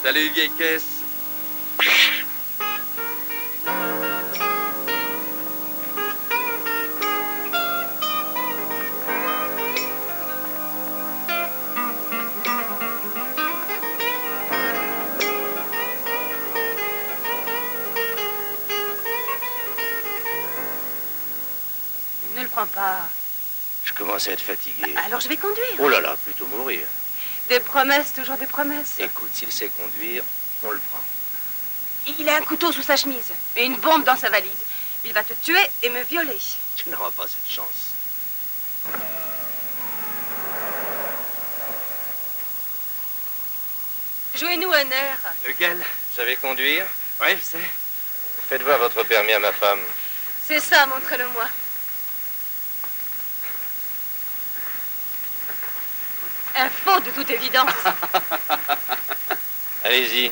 Salut, vieille caisse. Ne le prends pas. Je commence à être fatigué. Alors je vais conduire. Oh là là, plutôt mourir. Des promesses, toujours des promesses. Écoute, s'il sait conduire, on le prend. Il a un couteau sous sa chemise et une bombe dans sa valise. Il va te tuer et me violer. Tu n'auras pas cette chance. Jouez-nous un air. Lequel? Vous savez conduire? Oui, je sais. Faites voir votre permis à ma femme. C'est ça, montrez-le-moi. Un faux de toute évidence. Allez-y.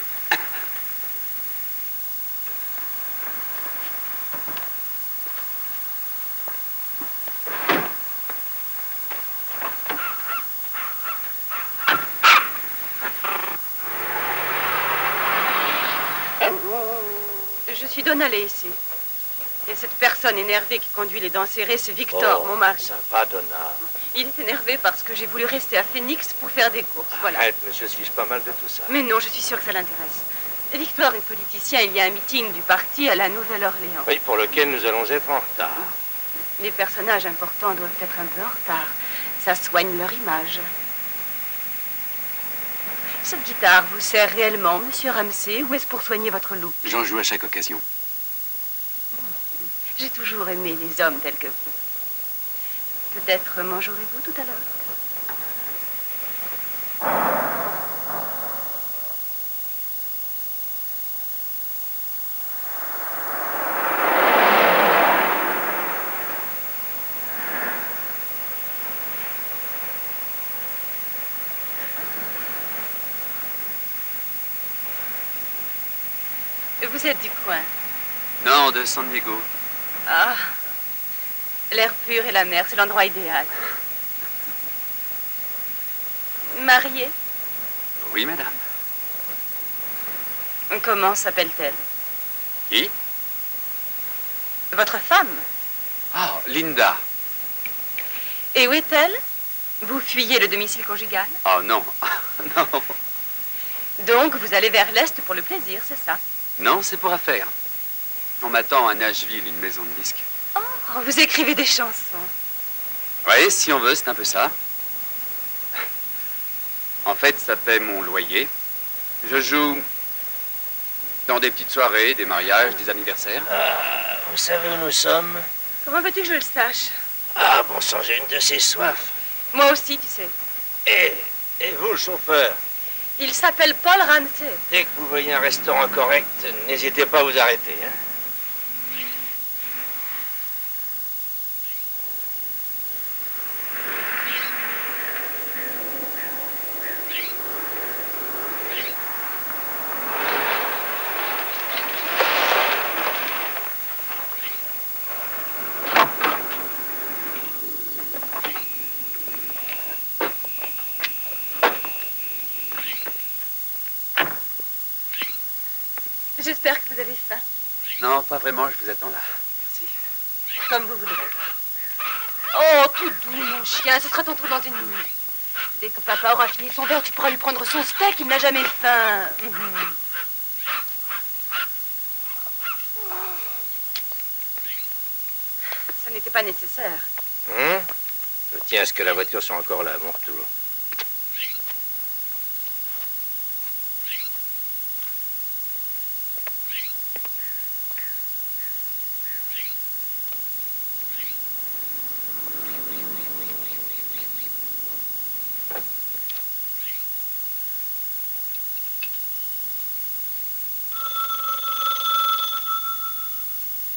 Je suis Donnelly ici. Et cette personne énervée qui conduit les dents serrées, c'est Victor, mon mari. Ça va, Donna. Il est énervé parce que j'ai voulu rester à Phoenix pour faire des courses. Voilà. Arrête, monsieur, suis-je pas mal de tout ça? Mais non, je suis sûre que ça l'intéresse. Victor est politicien. Il y a un meeting du parti à la Nouvelle-Orléans. Oui, pour lequel nous allons être en retard. Les personnages importants doivent être un peu en retard. Ça soigne leur image. Cette guitare vous sert réellement, monsieur Ramsey, ou est-ce pour soigner votre look? J'en joue à chaque occasion. J'ai toujours aimé les hommes tels que vous. Peut-être m'en jouerez-vous tout à l'heure? Vous êtes du coin? Non, de San Diego. Ah, l'air pur et la mer, c'est l'endroit idéal. Mariée? Oui, madame. Comment s'appelle-t-elle? Qui? Votre femme? Ah, Linda. Et où est-elle? Vous fuyez le domicile conjugal? Oh, non. Non. Donc, vous allez vers l'Est pour le plaisir, c'est ça? Non, c'est pour affaire. On m'attend à Nashville, une maison de disques. Oh, vous écrivez des chansons. Oui, si on veut, c'est un peu ça. En fait, ça paie mon loyer. Je joue dans des petites soirées, des mariages, des anniversaires. Ah, vous savez où nous sommes? Comment veux-tu que je le sache? Ah, bon sang, j'ai une de ces soifs. Moi aussi, tu sais. Et vous, le chauffeur? Il s'appelle Paul Ramsey. Dès que vous voyez un restaurant correct, n'hésitez pas à vous arrêter, hein? J'espère que vous avez faim. Non, pas vraiment, je vous attends là. Merci. Comme vous voudrez. Oh, tout doux, mon chien. Ce sera ton tour dans une minute. Dès que papa aura fini son verre, tu pourras lui prendre son steak. Il n'a jamais faim. Ça n'était pas nécessaire. Je tiens à ce que la voiture soit encore là à mon retour.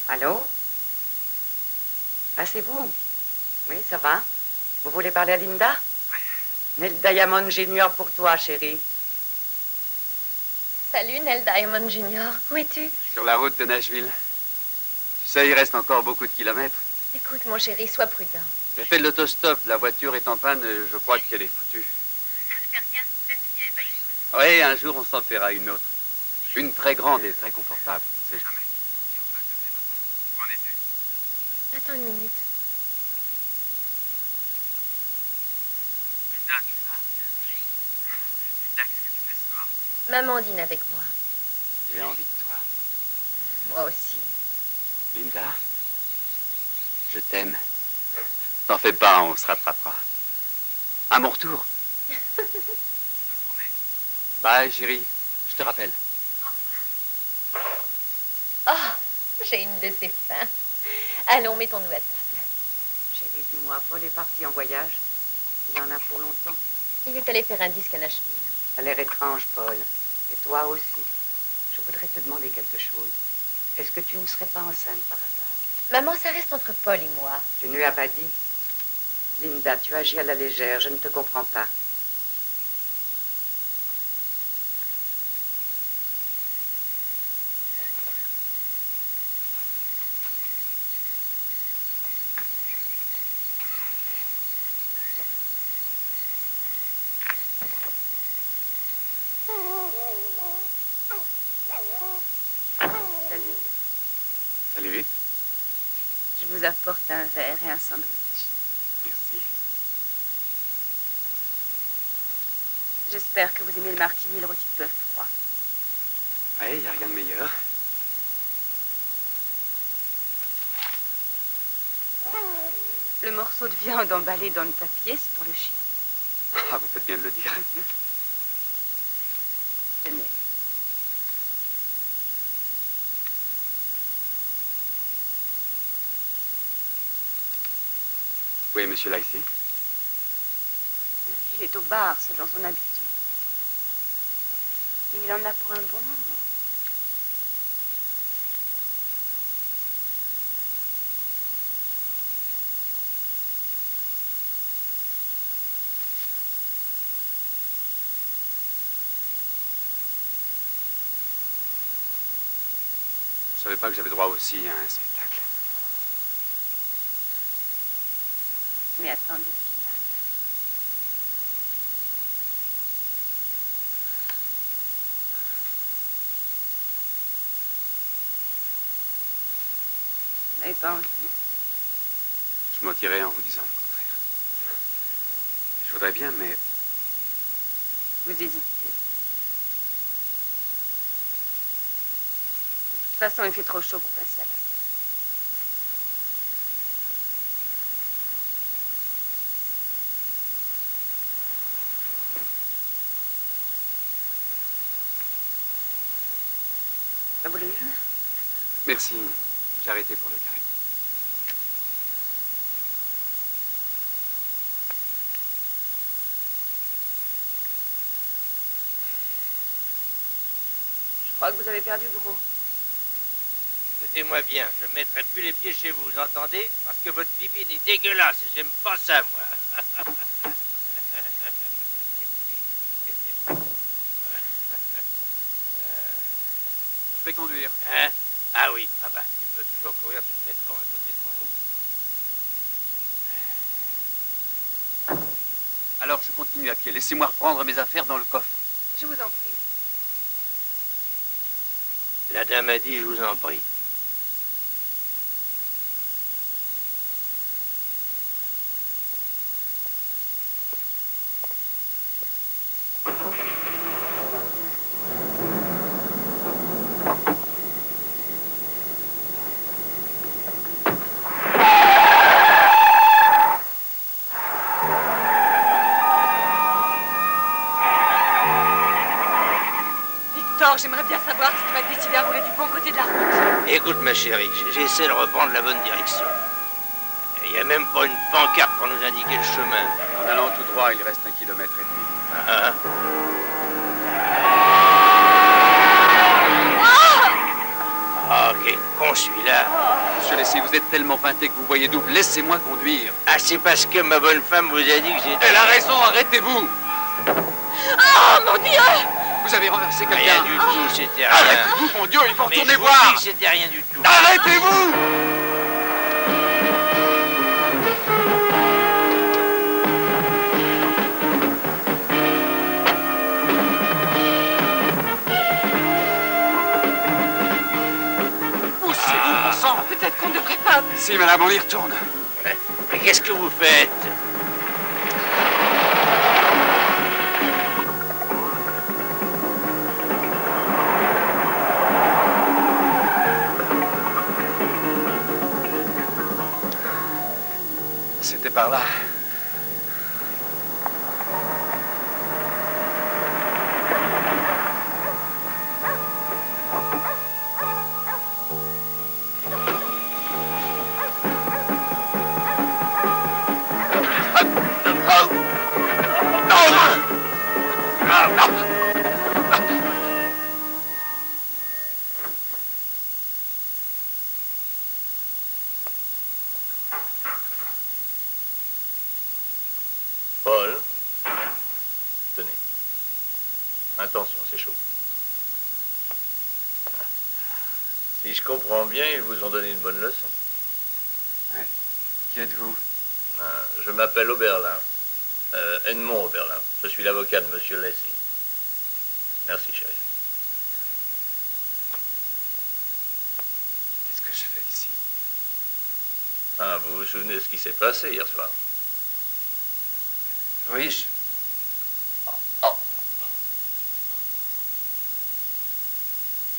Allô? Ah, c'est vous? Oui, ça va? Vous voulez parler à Linda? Nell Diamond Jr. pour toi, chérie. Salut, Nell Diamond Jr. Où es-tu? Sur la route de Nashville. Tu sais, il reste encore beaucoup de kilomètres. Écoute, mon chéri, sois prudent. J'ai fait de l'autostop. La voiture est en panne. Je crois qu'elle est foutue. Ça ne fait rien, laisse-y, Oui, un jour, on s'en fera une autre. Une très grande et très confortable, on ne sait jamais. Si on peut se faire un Où en es-tu? Attends une minute. Linda, tu es là? Linda, qu'est-ce que tu fais ce soir? Maman dîne avec moi. J'ai envie de toi. Moi aussi. Linda, je t'aime. T'en fais pas, on se rattrapera. À mon retour. Bye, chérie. Je te rappelle. Oh, j'ai une de ces fins. Allons, mettons-nous à table. Chérie, dis-moi, Paul est parti en voyage. Il en a pour longtemps. Il est allé faire un disque à Nashville. Ça a l'air étrange, Paul. Et toi aussi. Je voudrais te demander quelque chose. Est-ce que tu ne serais pas enceinte par hasard? Maman, ça reste entre Paul et moi. Tu ne lui as pas dit? Linda, tu agis à la légère, je ne te comprends pas. Salut. Salut. Je vous apporte un verre et un sandwich. Merci. J'espère que vous aimez le martini et le rôti de bœuf froid. Oui, il n'y a rien de meilleur. Le morceau de viande emballé dans le papier, c'est pour le chien. Ah, vous faites bien de le dire. Tenez. Oui, monsieur Lacey? Il est au bar, selon son habitude. Et il en a pour un bon moment. Je savais pas que j'avais droit aussi à un spectacle. Mais attendez le final. Vous n'avez pas envie? Je mentirais en vous disant le contraire. Je voudrais bien, mais Vous hésitez. De toute façon, il fait trop chaud pour passer à la... Vous voulez une? merci. J'ai arrêté pour le carré. Je crois que vous avez perdu gros. Écoutez-moi bien, je ne mettrai plus les pieds chez vous, vous entendez? Parce que votre bibine est dégueulasse et j'aime pas ça, moi. Je vais conduire. Hein? Ah oui, ah bah, tu peux toujours courir, tu te mets devant à côté de moi. Alors je continue à pied. Laissez-moi reprendre mes affaires dans le coffre. Je vous en prie. La dame a dit, je vous en prie. Victor, j'aimerais bien savoir si tu vas te décider à rouler du bon côté de la route. Écoute, ma chérie, j'essaie de reprendre la bonne direction. Il n'y a même pas une pancarte pour nous indiquer le chemin. En allant tout droit, il reste 1,5 km. Ah, ah, quel con celui-là. Monsieur Lacey, vous êtes tellement peinté que vous voyez double. Laissez-moi conduire. Ah, c'est parce que ma bonne femme vous a dit que j'étais... Elle a raison, arrêtez-vous. Oh, mon Dieu! Vous avez renversé Rien quelqu'un. du tout, c'était rien. Arrêtez-vous, mon Dieu, il faut Mais je retourner vous voir. dis que c'était rien du tout. Arrêtez-vous. Merci, madame, on y retourne. Mais qu'est-ce que vous faites? C'était par là. Paul, tenez. Attention, c'est chaud. Si je comprends bien, ils vous ont donné une bonne leçon. Ouais. Qui êtes-vous? Je m'appelle Oberlin. Edmond Oberlin. Je suis l'avocat de Monsieur Lacey. Merci, chérie. Qu'est-ce que je fais ici? Ah, vous vous souvenez de ce qui s'est passé hier soir? Oui,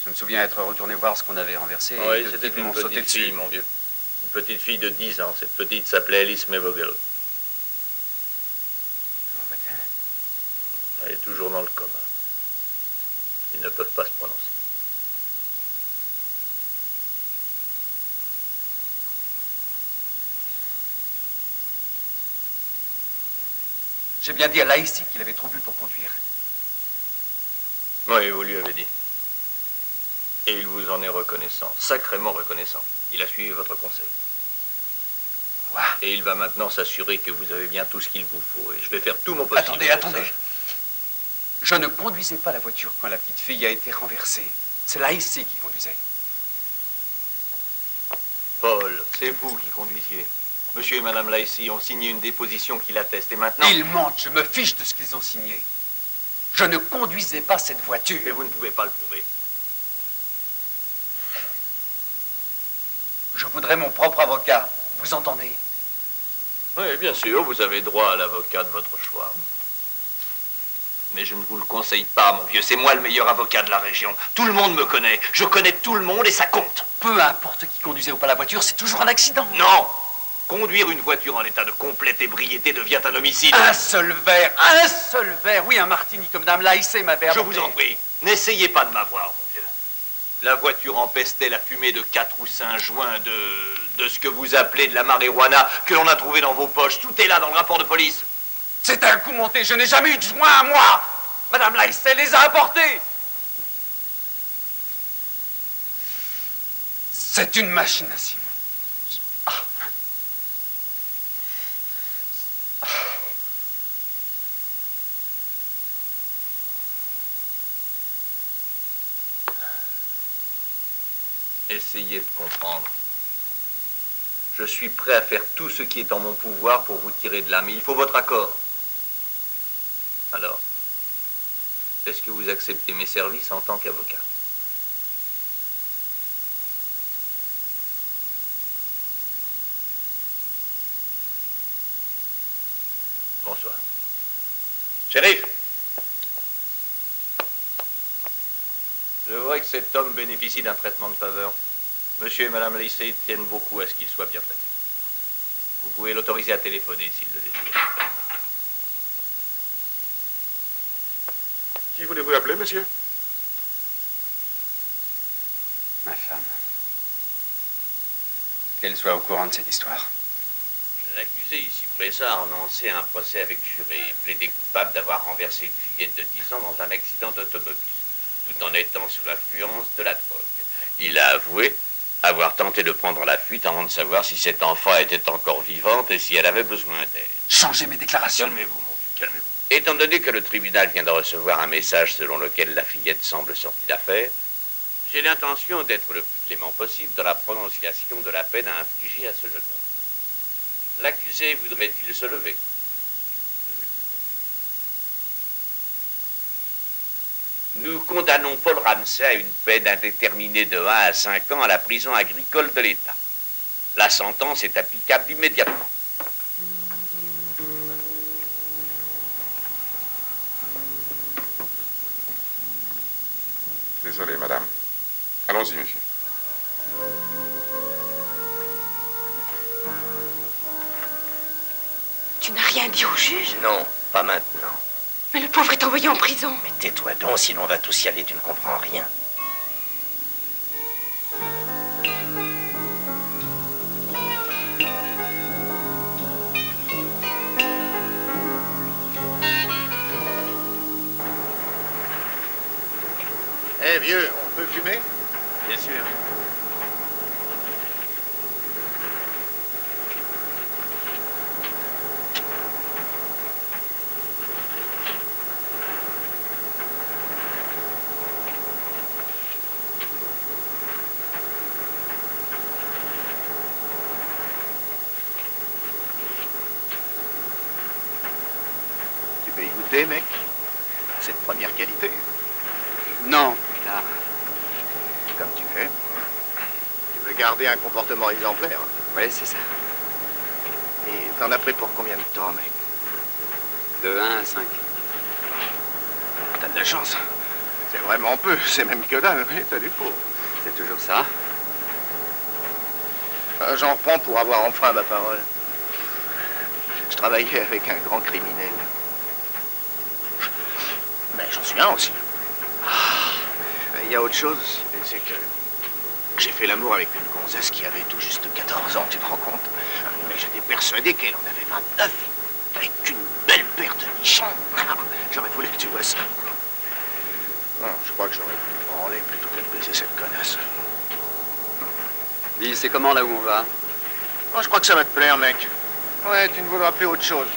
je me souviens être retourné voir ce qu'on avait renversé. Oui, et deux c'était types une m'ont sauté petite fille, dessus. mon vieux. Une petite fille de 10 ans. Cette petite s'appelait Alice Mevogel. Comment va-t-elle? Elle est toujours dans le coma. Ils ne peuvent pas se prononcer. J'ai bien dit à Lacey qu'il avait trop bu pour conduire. Oui, vous lui avez dit. Et il vous en est reconnaissant, sacrément reconnaissant. Il a suivi votre conseil. Quoi? Et il va maintenant s'assurer que vous avez bien tout ce qu'il vous faut. Et je vais faire tout mon possible. Attendez, pour attendez. ça. Je ne conduisais pas la voiture quand la petite fille a été renversée. C'est Lacey qui conduisait. Paul, c'est vous qui conduisiez. Monsieur et Madame Lacey ont signé une déposition qui l'atteste. Et maintenant... Ils mentent, je me fiche de ce qu'ils ont signé. Je ne conduisais pas cette voiture. Et vous ne pouvez pas le prouver. Je voudrais mon propre avocat. Vous entendez? Oui, bien sûr, vous avez droit à l'avocat de votre choix. Mais je ne vous le conseille pas, mon vieux. C'est moi le meilleur avocat de la région. Tout le monde me connaît. Je connais tout le monde et ça compte. Peu importe qui conduisait ou pas la voiture, c'est toujours un accident. Non! Conduire une voiture en état de complète ébriété devient un homicide. Un seul verre, un seul verre. Oui, un martini comme Dame Lacey m'avait Je apporté. vous en prie, n'essayez pas de m'avoir, mon vieux. La voiture empestait la fumée de 4 ou 5 joints de ce que vous appelez de la marijuana que l'on a trouvé dans vos poches. Tout est là dans le rapport de police. C'est un coup monté, je n'ai jamais eu de joint à moi. Madame Lacey les a apportés. C'est une machination. Essayez de comprendre. Je suis prêt à faire tout ce qui est en mon pouvoir pour vous tirer de là, mais il faut votre accord. Alors, est-ce que vous acceptez mes services en tant qu'avocat? Bonsoir. Shérif! Je vois que cet homme bénéficie d'un traitement de faveur. Monsieur et Madame Lacey tiennent beaucoup à ce qu'il soit bien traité. Vous pouvez l'autoriser à téléphoner s'il le désire. Qui voulez-vous appeler, monsieur? Ma femme. Qu'elle soit au courant de cette histoire. L'accusé ici présent a annoncé un procès avec juré, plaidé coupable d'avoir renversé une fillette de 10 ans dans un accident d'automobile, tout en étant sous l'influence de la drogue. Il a avoué avoir tenté de prendre la fuite avant de savoir si cette enfant était encore vivante et si elle avait besoin d'aide. Changez mes déclarations. Calmez-vous, mon vieux, calmez-vous. Étant donné que le tribunal vient de recevoir un message selon lequel la fillette semble sortie d'affaire, j'ai l'intention d'être le plus clément possible dans la prononciation de la peine à infliger à ce jeune homme. L'accusé voudrait-il se lever? Nous condamnons Paul Ramsey à une peine indéterminée de 1 à 5 ans à la prison agricole de l'État. La sentence est applicable immédiatement. Désolé, madame. Allons-y, monsieur. Tu n'as rien dit au juge? Non, pas maintenant. Mais le pauvre est envoyé en prison. Mais tais-toi donc, sinon on va tous y aller, tu ne comprends rien. Eh vieux, on peut fumer? Bien sûr. Tu peux y goûter, mec? C'est de première qualité. Non, plus tard. Comme tu fais. Tu veux garder un comportement exemplaire. Oui, c'est ça. Et t'en as pris pour combien de temps, mec? De 1 à 5. T'as de la chance. C'est vraiment peu, c'est même que dalle, oui, t'as du pot. C'est toujours ça. J'en reprends pour avoir enfreint ma parole. Je travaillais avec un grand criminel. Mais j'en suis un aussi. Il y a autre chose, c'est que j'ai fait l'amour avec une gonzesse qui avait tout juste 14 ans, tu te rends compte? Mais j'étais persuadé qu'elle en avait 29, avec une belle paire de nichons. J'aurais voulu que tu vois ça. Non, je crois que j'aurais pu me branler plutôt que de baiser cette connasse. Dis, c'est comment là où on va? Oh, je crois que ça va te plaire, mec. Ouais, tu ne voudras plus autre chose.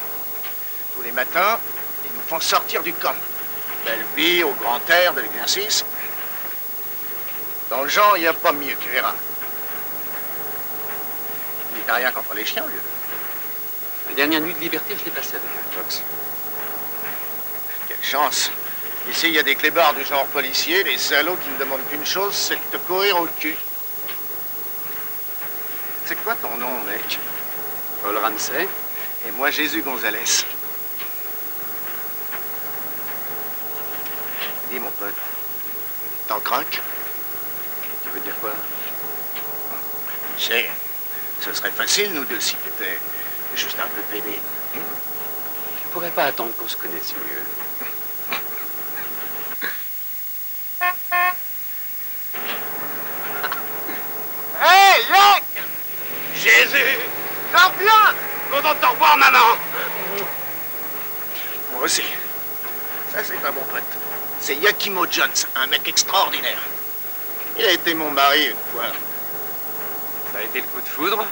Tous les matins, ils nous font sortir du camp. Belle vie, au grand air, de l'exercice. Dans le genre, il n'y a pas mieux, tu verras. Il t'as rien contre les chiens, vieux. La dernière nuit de liberté, je l'ai passée avec un Fox. Quelle chance. Ici, il y a des clébards du genre policier, des salauds qui ne demandent qu'une chose, c'est de te courir au cul. C'est quoi ton nom, mec? Paul Ramsey. Et moi, Jésus Gonzalez. Dis, mon pote, t'en craques? Tu veux dire quoi? Tu sais, ce serait facile, nous deux, si t'étais juste un peu pédé. Tu pourrais pas attendre qu'on se connaisse mieux. Hey, Yank! Jésus! J'en reviens! Content de te revoir, maman! Moi aussi. Ça, c'est un bon pote. C'est Yakimo Jones, un mec extraordinaire. Il a été mon mari une fois. Ça a été le coup de foudre?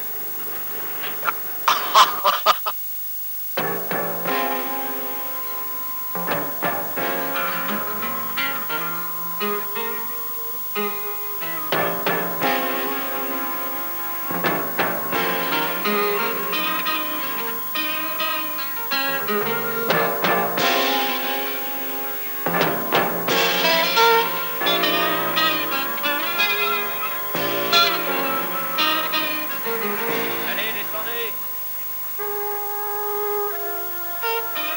Allez, descendez.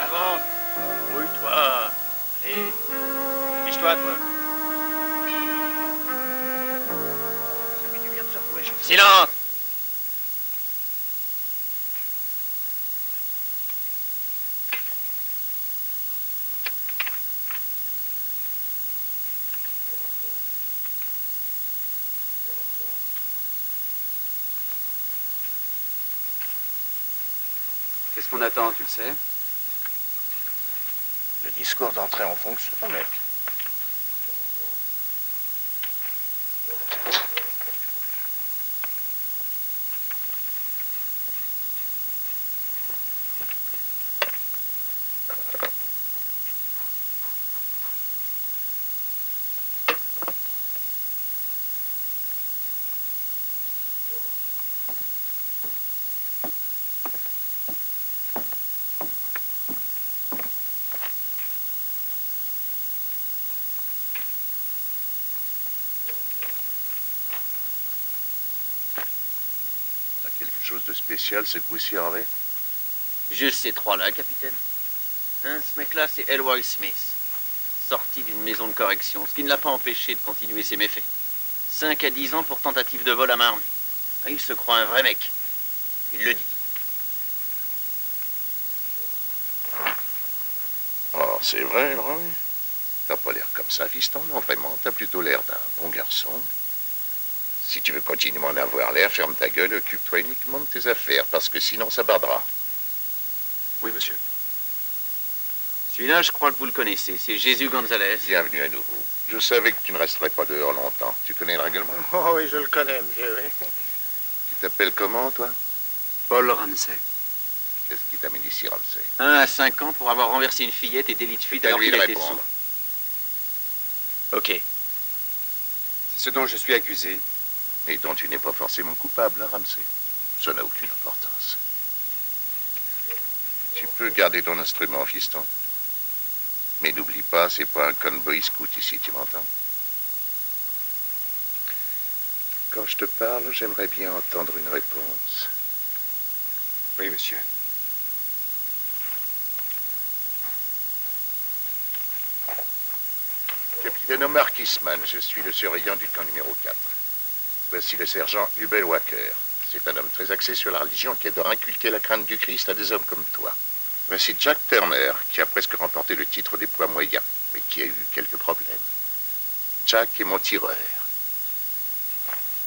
Avance. Rouille-toi. Allez. Dépêche-toi, toi. Ça fait du bien de se retrouver chez soi. Silence. Qu'est-ce qu'on attend, tu le sais? Le discours d'entrée en fonction, mec. chose de spécial ce coup-ci, Harvey? Juste ces trois-là, capitaine. Hein, ce mec-là, c'est Elroy Smith. Sorti d'une maison de correction, ce qui ne l'a pas empêché de continuer ses méfaits. 5 à 10 ans pour tentative de vol à main armée. Il se croit un vrai mec. Il le dit. Oh, c'est vrai, Elroy? T'as pas l'air comme ça, fiston, non, vraiment. T'as plutôt l'air d'un bon garçon. Si tu veux continuer à en avoir l'air, ferme ta gueule, occupe-toi uniquement de tes affaires, parce que sinon ça bardera. Oui, monsieur. Celui-là, je crois que vous le connaissez. C'est Jésus Gonzalez. Bienvenue à nouveau. Je savais que tu ne resterais pas dehors longtemps. Tu connais le règlement? Oh oui, je le connais, monsieur, oui. Tu t'appelles comment, toi? Paul Ramsey. Qu'est-ce qui t'amène ici, Ramsey? 1 à 5 ans pour avoir renversé une fillette et délit de fuite alors qu'il était sous. Ok. C'est ce dont je suis accusé. Mais dont tu n'es pas forcément coupable, hein, Ramsey? Ça n'a aucune importance. Tu peux garder ton instrument, fiston. Mais n'oublie pas, c'est pas un conboy scout ici, tu m'entends? Quand je te parle, j'aimerais bien entendre une réponse. Oui, monsieur. Capitaine Omar Kissman, je suis le surveillant du camp numéro 4. Voici le sergent Hubel Walker. C'est un homme très axé sur la religion qui adore inculquer la crainte du Christ à des hommes comme toi. Voici Jack Turner, qui a presque remporté le titre des poids moyens, mais qui a eu quelques problèmes. Jack est mon tireur.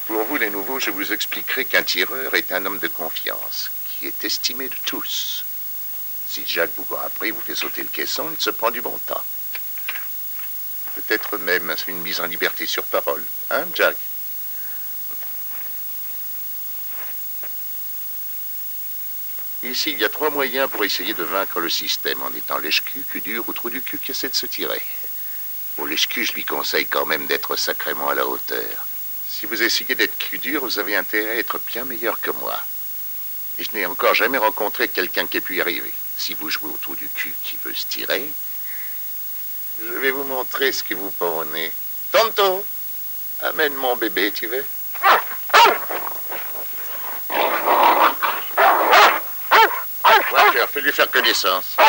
Pour vous, les nouveaux, je vous expliquerai qu'un tireur est un homme de confiance, qui est estimé de tous. Si Jack vous court après, vous fait sauter le caisson, il se prend du bon temps. Peut-être même une mise en liberté sur parole. Hein, Jack? Ici, il y a 3 moyens pour essayer de vaincre le système en étant lèche-cul, cul dur ou trou du cul qui essaie de se tirer. Au lèche-cul, je lui conseille quand même d'être sacrément à la hauteur. Si vous essayez d'être cul dur, vous avez intérêt à être bien meilleur que moi. Et je n'ai encore jamais rencontré quelqu'un qui ait pu y arriver. Si vous jouez au trou du cul qui veut se tirer, je vais vous montrer ce qui vous pend au nez. Tonto, amène mon bébé, tu veux? Walker, fais-lui faire connaissance. Ça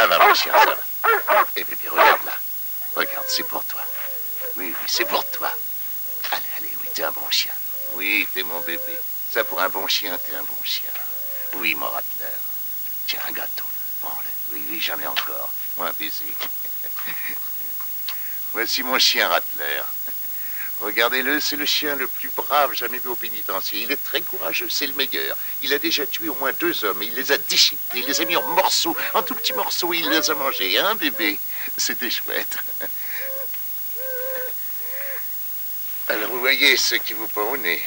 va, mon chien, ça va. Eh bébé, regarde là. Regarde, c'est pour toi. Oui, oui, c'est pour toi. Allez, allez, oui, t'es un bon chien. Oui, t'es mon bébé. Ça, pour un bon chien, t'es un bon chien. Oui, mon Rattler. Tiens, un gâteau. Prends-le. Oui, oui, j'en ai encore. Moi, un baiser. Voici mon chien Rattler. Regardez-le, c'est le chien le plus brave jamais vu au pénitencier. Il est très courageux, c'est le meilleur. Il a déjà tué au moins 2 hommes. Il les a déchiquetés, il les a mis en morceaux, en tout petits morceaux, il les a mangés. Hein, bébé? C'était chouette. Alors, vous voyez ce qui vous pend au nez.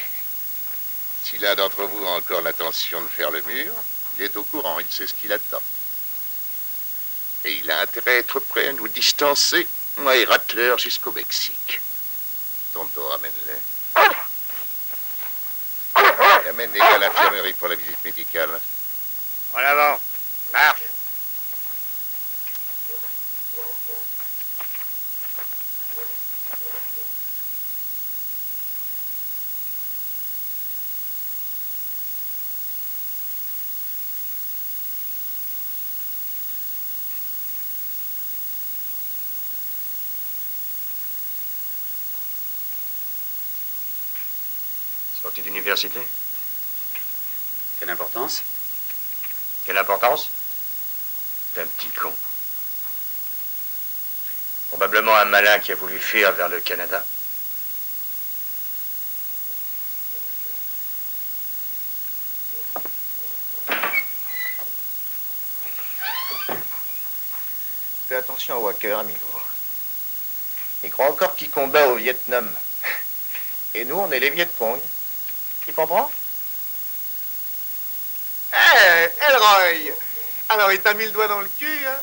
Si l'un d'entre vous a encore l'intention de faire le mur, il est au courant, il sait ce qu'il attend. Et il a intérêt à être prêt à nous distancer, moi et Rattler, jusqu'au Mexique. Tonto, ramène-les. Amène les gars à l'infirmerie pour la visite médicale. En avant. Marche. Sorti d'université? Quelle importance? Quelle importance? C'est un petit con. Probablement un malin qui a voulu fuir vers le Canada. Fais attention à Walker, amigo. Il croit encore qu'il combat au Vietnam. Et nous, on est les Viet Cong. Tu comprends? Hé, Elroy! Alors, il t'a mis le doigt dans le cul, hein?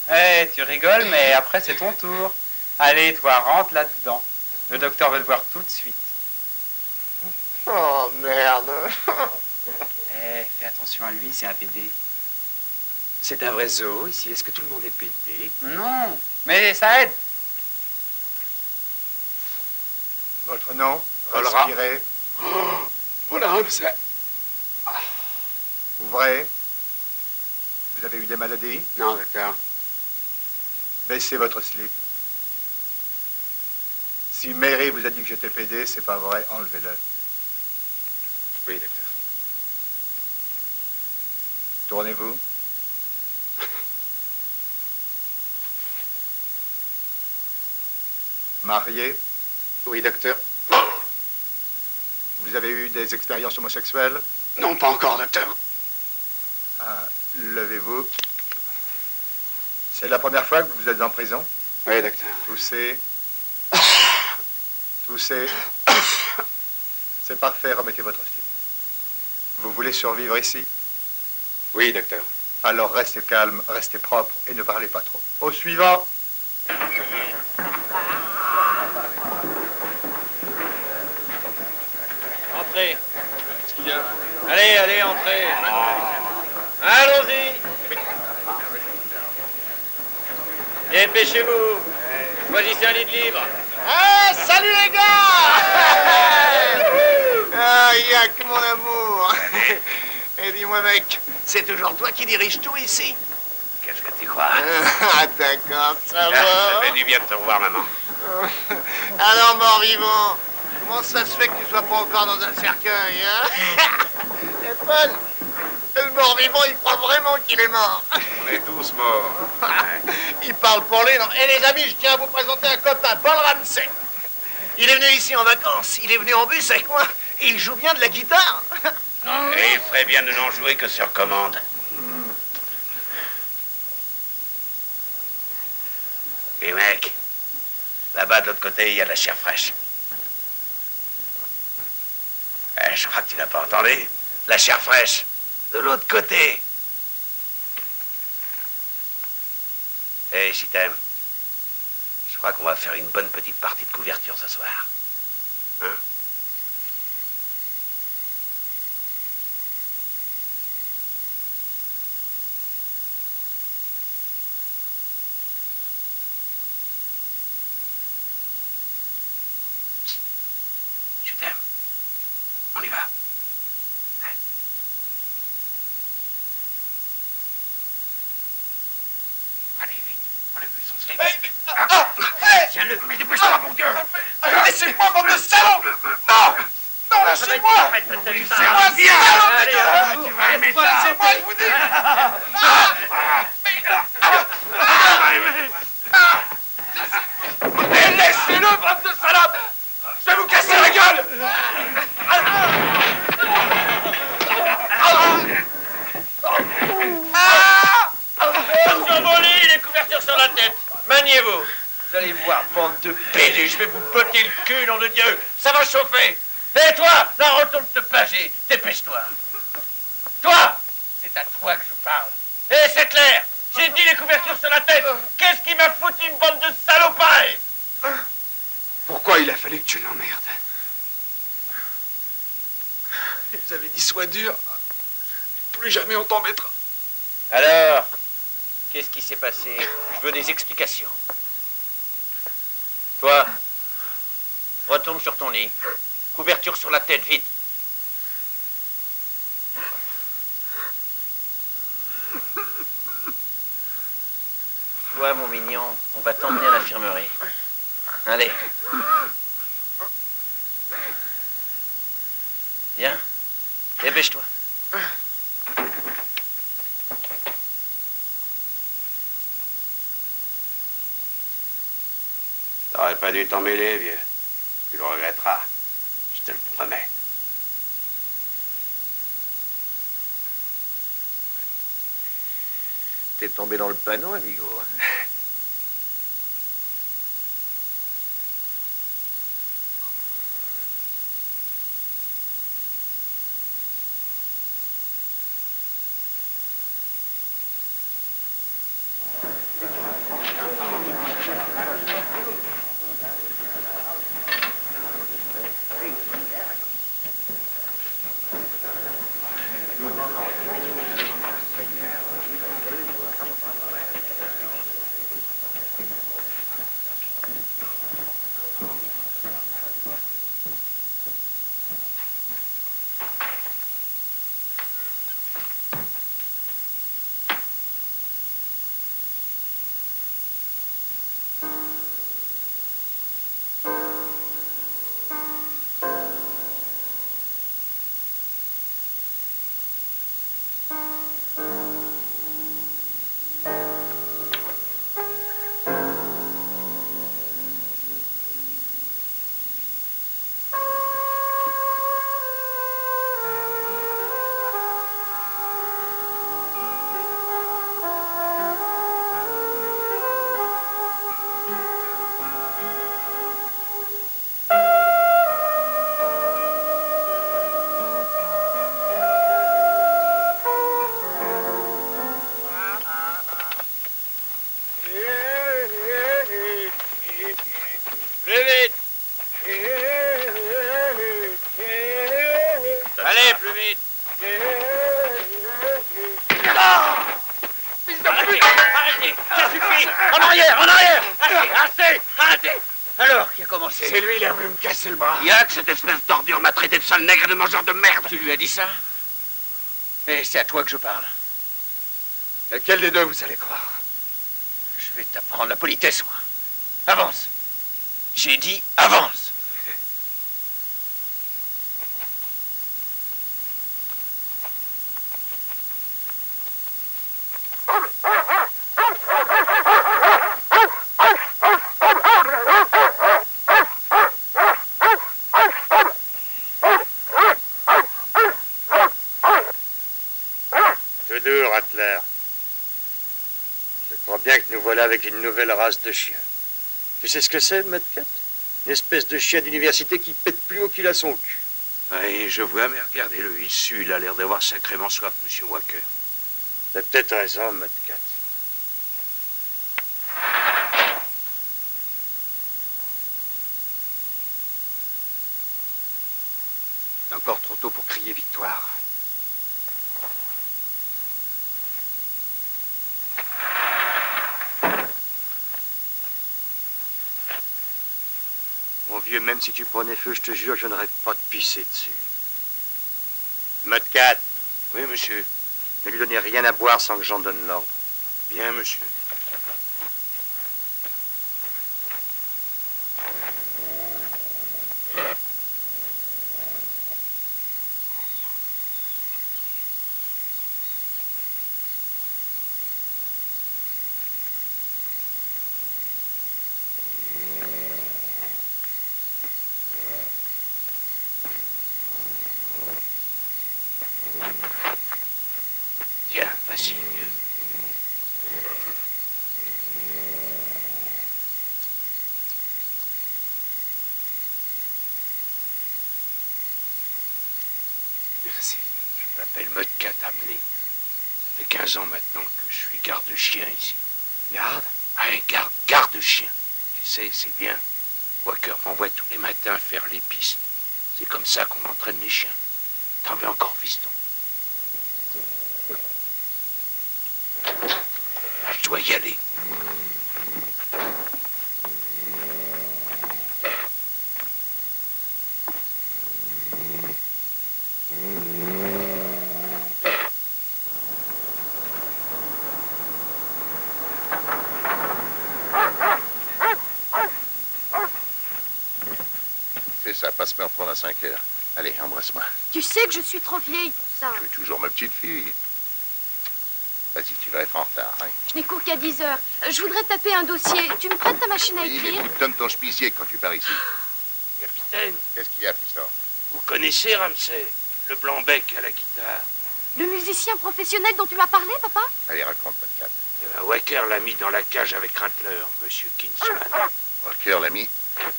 Eh, tu rigoles, mais après, c'est ton tour. Allez, toi, rentre là-dedans. Le docteur veut te voir tout de suite. Oh, merde. Eh, fais attention à lui, c'est un PD. C'est un vrai zoo ici. Est-ce que tout le monde est pété? Non, mais ça aide. Votre nom? Volra. Respirez. Paul Ramsay. Ouvrez. Vous avez eu des maladies? Non, docteur. Baissez votre slip. Si Mary vous a dit que j'étais PD, c'est pas vrai, enlevez-le. Oui, docteur. Tournez-vous. Marié? Oui, docteur. Vous avez eu des expériences homosexuelles? Non, pas encore, docteur. Ah, levez-vous. C'est la première fois que vous êtes en prison? Oui, docteur. Toussez. Toussez. C'est parfait, remettez votre slip. Vous voulez survivre ici? Oui, docteur. Alors restez calme, restez propre et ne parlez pas trop. Au suivant. Entrez. Qu'est-ce qu'il y a? Allez, allez, entrez. Allons-y. Dépêchez-vous. Choisissez un lit de libre. Ah, salut les gars. Ah, Yak, mon amour. Et dis-moi, mec, c'est toujours toi qui dirige tout ici? Qu'est-ce que tu crois? Ah, d'accord, ça Ça va. fait du bien de te revoir, maman. Alors, mort-vivant, comment ça se fait que tu sois pas encore dans un cercueil, hein? Et Paul, le mort-vivant, il croit vraiment qu'il est mort. On est tous morts. Il parle pour lui, non? Et les amis, je tiens à vous présenter un copain, Paul Ramsay. Il est venu ici en vacances, il est venu en bus avec moi, et il joue bien de la guitare. Et il ferait bien de n'en jouer que sur commande. Et mec, là-bas de l'autre côté, il y a de la chair fraîche. Eh, je crois que tu n'as pas entendu. La chair fraîche, de l'autre côté. Eh, si t'aimes, je crois qu'on va faire une bonne petite partie de couverture ce soir. Hein? Je t'aime. On y va. Allez, vite. On a vu son slip. Tiens-le, mais dépêche-toi, mon Dieu. Laissez-moi, bande de salauds. Non. Non, lâchez-moi. Laissez-moi bien. Allez, Tu vas aimer ça. laissez-moi, je vous dis. Laissez-le, bande de salopes. Je vais vous casser la gueule. Survolez, les couvertures sur la tête. Maniez-vous. Vous allez voir, bande de pédés, je vais vous botter le cul, nom de Dieu. Ça va chauffer. Et toi, là, retourne te pager. Dépêche-toi. Toi, c'est à toi que je parle. Et c'est clair. J'ai dit les couvertures sur la tête. Qu'est-ce qui m'a foutu une bande de salopards? Pourquoi il a fallu que tu l'emmerdes? Ils avaient dit sois dur. Plus jamais on t'en mettra. Alors, qu'est-ce qui s'est passé? Je veux des explications. Toi, retourne sur ton lit. Couverture sur la tête, vite. Toi, mon mignon, on va t'emmener à l'infirmerie. Allez. Viens. Dépêche-toi. T'aurais pas dû t'en mêler, vieux. Tu le regretteras. Je te le promets. T'es tombé dans le panneau, amigo. Hein? commencé. C'est lui, il a voulu me casser le bras. Yak, cette espèce d'ordure m'a traité de sale nègre et de mangeur de merde. Tu lui as dit ça? Et c'est à toi que je parle. Lequel des deux vous allez croire? Je vais t'apprendre la politesse, moi. Avance. J'ai dit avance. Tout doux, Rattler. Je crois bien que nous voilà avec une nouvelle race de chiens. Tu sais ce que c'est, Mudcat? Une espèce de chien d'université qui pète plus haut qu'il a son cul. Oui, je vois, mais regardez-le, il sue, il a l'air d'avoir sacrément soif, monsieur Walker. T'as peut-être raison, Mudcat. C'est encore trop tôt pour crier victoire. Mon vieux, même si tu prenais feu, je te jure, je n'aurais pas de pisser dessus. Mudcat. Oui, monsieur. Ne lui donnez rien à boire sans que j'en donne l'ordre. Bien, monsieur. Tiens, vas-y. Merci. Je m'appelle Mudcat Hamley. Ça fait 15 ans maintenant que je suis garde-chien ici. Garde? Ouais, garde-chien. Tu sais, c'est bien. Walker m'envoie tous les matins faire les pistes. C'est comme ça qu'on entraîne les chiens. T'en veux encore, fiston? Je dois y aller. C'est ça, passe me reprendre à 5 heures. Allez, embrasse-moi. Tu sais que je suis trop vieille pour ça. Tu es toujours ma petite fille. Vas-y, tu vas être en retard, hein? Je n'ai cours qu'à 10 heures. Je voudrais taper un dossier. Tu me prêtes ta machine à Oui, mais écrire? boutonne ton chemisier quand tu pars ici. Capitaine, Qu'est-ce qu'il y a, piston? vous connaissez Ramsey, le blanc-bec à la guitare? Le musicien professionnel dont tu m'as parlé, papa? Allez, raconte, Mudcat. Walker l'a mis dans la cage avec Rattler, monsieur Kingsman. Walker l'a mis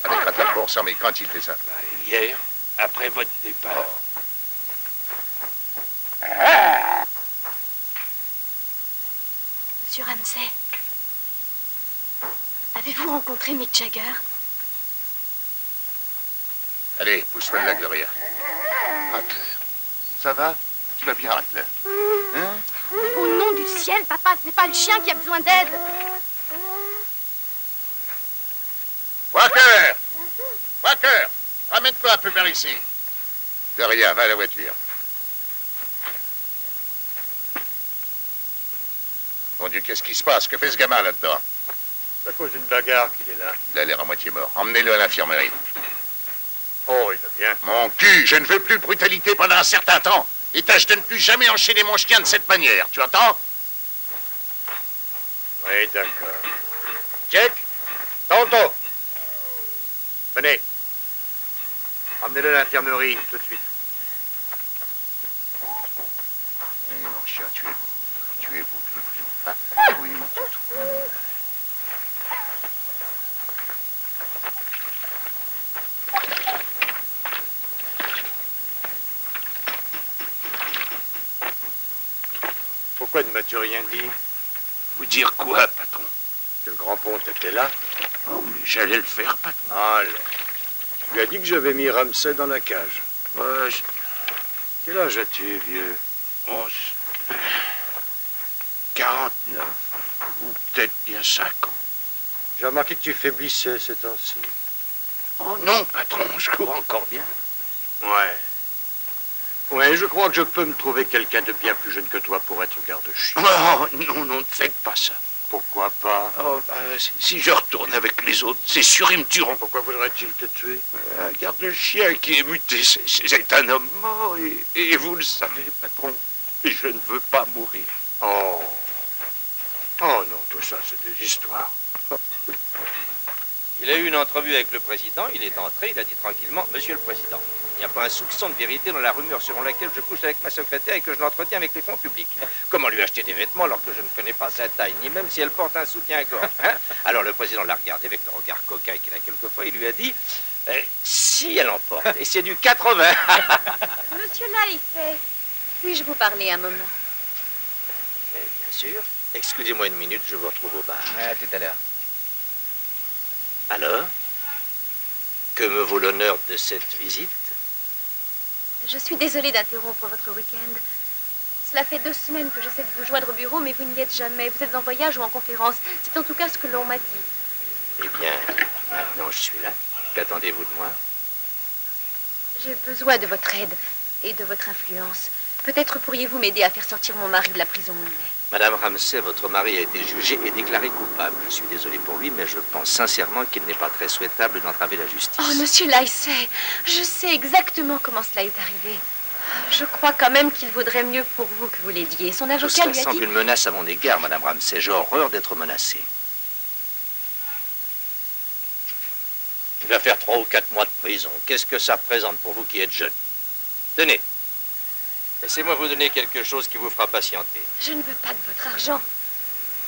avec Rattler pour sang, mais quand il fait ça? Hier, après votre départ. Monsieur Ramsey, avez-vous rencontré Mick Jagger? Allez, pousse-moi de la Gloria. Rattler. Ça va? Tu vas bien, Rattler? Hein? Au nom du ciel, papa, ce n'est pas le chien qui a besoin d'aide. Walker! Walker! Ramène-toi un peu par ici. Gloria, va à la voiture. Mon Dieu, qu'est-ce qui se passe? Que fait ce gamin là-dedans? C'est à cause d'une bagarre qu'il est là. Il a l'air à moitié mort. Emmenez-le à l'infirmerie. Oh, il va bien. Mon cul, je ne veux plus de brutalité pendant un certain temps. Et tâche de ne plus jamais enchaîner mon chien de cette manière. Tu entends? Oui, d'accord. Jack, Tonto. Venez. Emmenez-le à l'infirmerie, tout de suite. Oui, mon chien, tu es beau. Tu es beau. Ah, oui, mon toutou. Pourquoi ne m'as-tu rien dit? Vous dire quoi, patron? Que le grand pont était là? Oh, mais j'allais le faire, patron. Allez. Tu lui as dit que j'avais mis Ramsey dans la cage. Ouais, Quel âge as-tu, vieux? 49. Ou peut-être bien 5 ans. J'ai remarqué que tu faiblissais ces temps-ci. Oh non, patron, je cours encore bien. Ouais. Ouais, je crois que je peux me trouver quelqu'un de bien plus jeune que toi pour être garde-chien. Oh non, non, ne faites pas ça. Pourquoi pas? Oh, si je retourne avec les autres, c'est sûr, ils me tueront. Pourquoi voudrait-il te tuer? Un garde-chien qui est muté, c'est un homme mort, et vous le savez, patron, et je ne veux pas mourir. Oh. Oh non, tout ça, c'est des histoires. Il a eu une entrevue avec le président, il est entré, il a dit tranquillement, Monsieur le Président, il n'y a pas un soupçon de vérité dans la rumeur selon laquelle je couche avec ma secrétaire et que je l'entretiens avec les fonds publics. Comment lui acheter des vêtements alors que je ne connais pas sa taille, ni même si elle porte un soutien-gorge, hein? Alors le président l'a regardé avec le regard coquin qu'il a quelquefois, il lui a dit, si elle en porte, et c'est du 80. Monsieur Laïfet, puis-je vous parler un moment? Bien sûr. Excusez-moi une minute, je vous retrouve au bar. À tout à l'heure. Alors, que me vaut l'honneur de cette visite? Je suis désolée d'interrompre votre week-end. Cela fait 2 semaines que j'essaie de vous joindre au bureau, mais vous n'y êtes jamais. Vous êtes en voyage ou en conférence. C'est en tout cas ce que l'on m'a dit. Eh bien, maintenant je suis là. Qu'attendez-vous de moi? J'ai besoin de votre aide et de votre influence. Peut-être pourriez-vous m'aider à faire sortir mon mari de la prison où il est. Madame Ramsay, votre mari a été jugé et déclaré coupable. Je suis désolé pour lui, mais je pense sincèrement qu'il n'est pas très souhaitable d'entraver la justice. Oh, monsieur Laïsset, je sais exactement comment cela est arrivé. Je crois quand même qu'il vaudrait mieux pour vous que vous l'aidiez. Son avocat Cela lui a semble dit... une menace à mon égard, Madame Ramsay. J'ai horreur d'être menacé. Il va faire 3 ou 4 mois de prison. Qu'est-ce que ça représente pour vous qui êtes jeune? Tenez. Laissez-moi vous donner quelque chose qui vous fera patienter. Je ne veux pas de votre argent.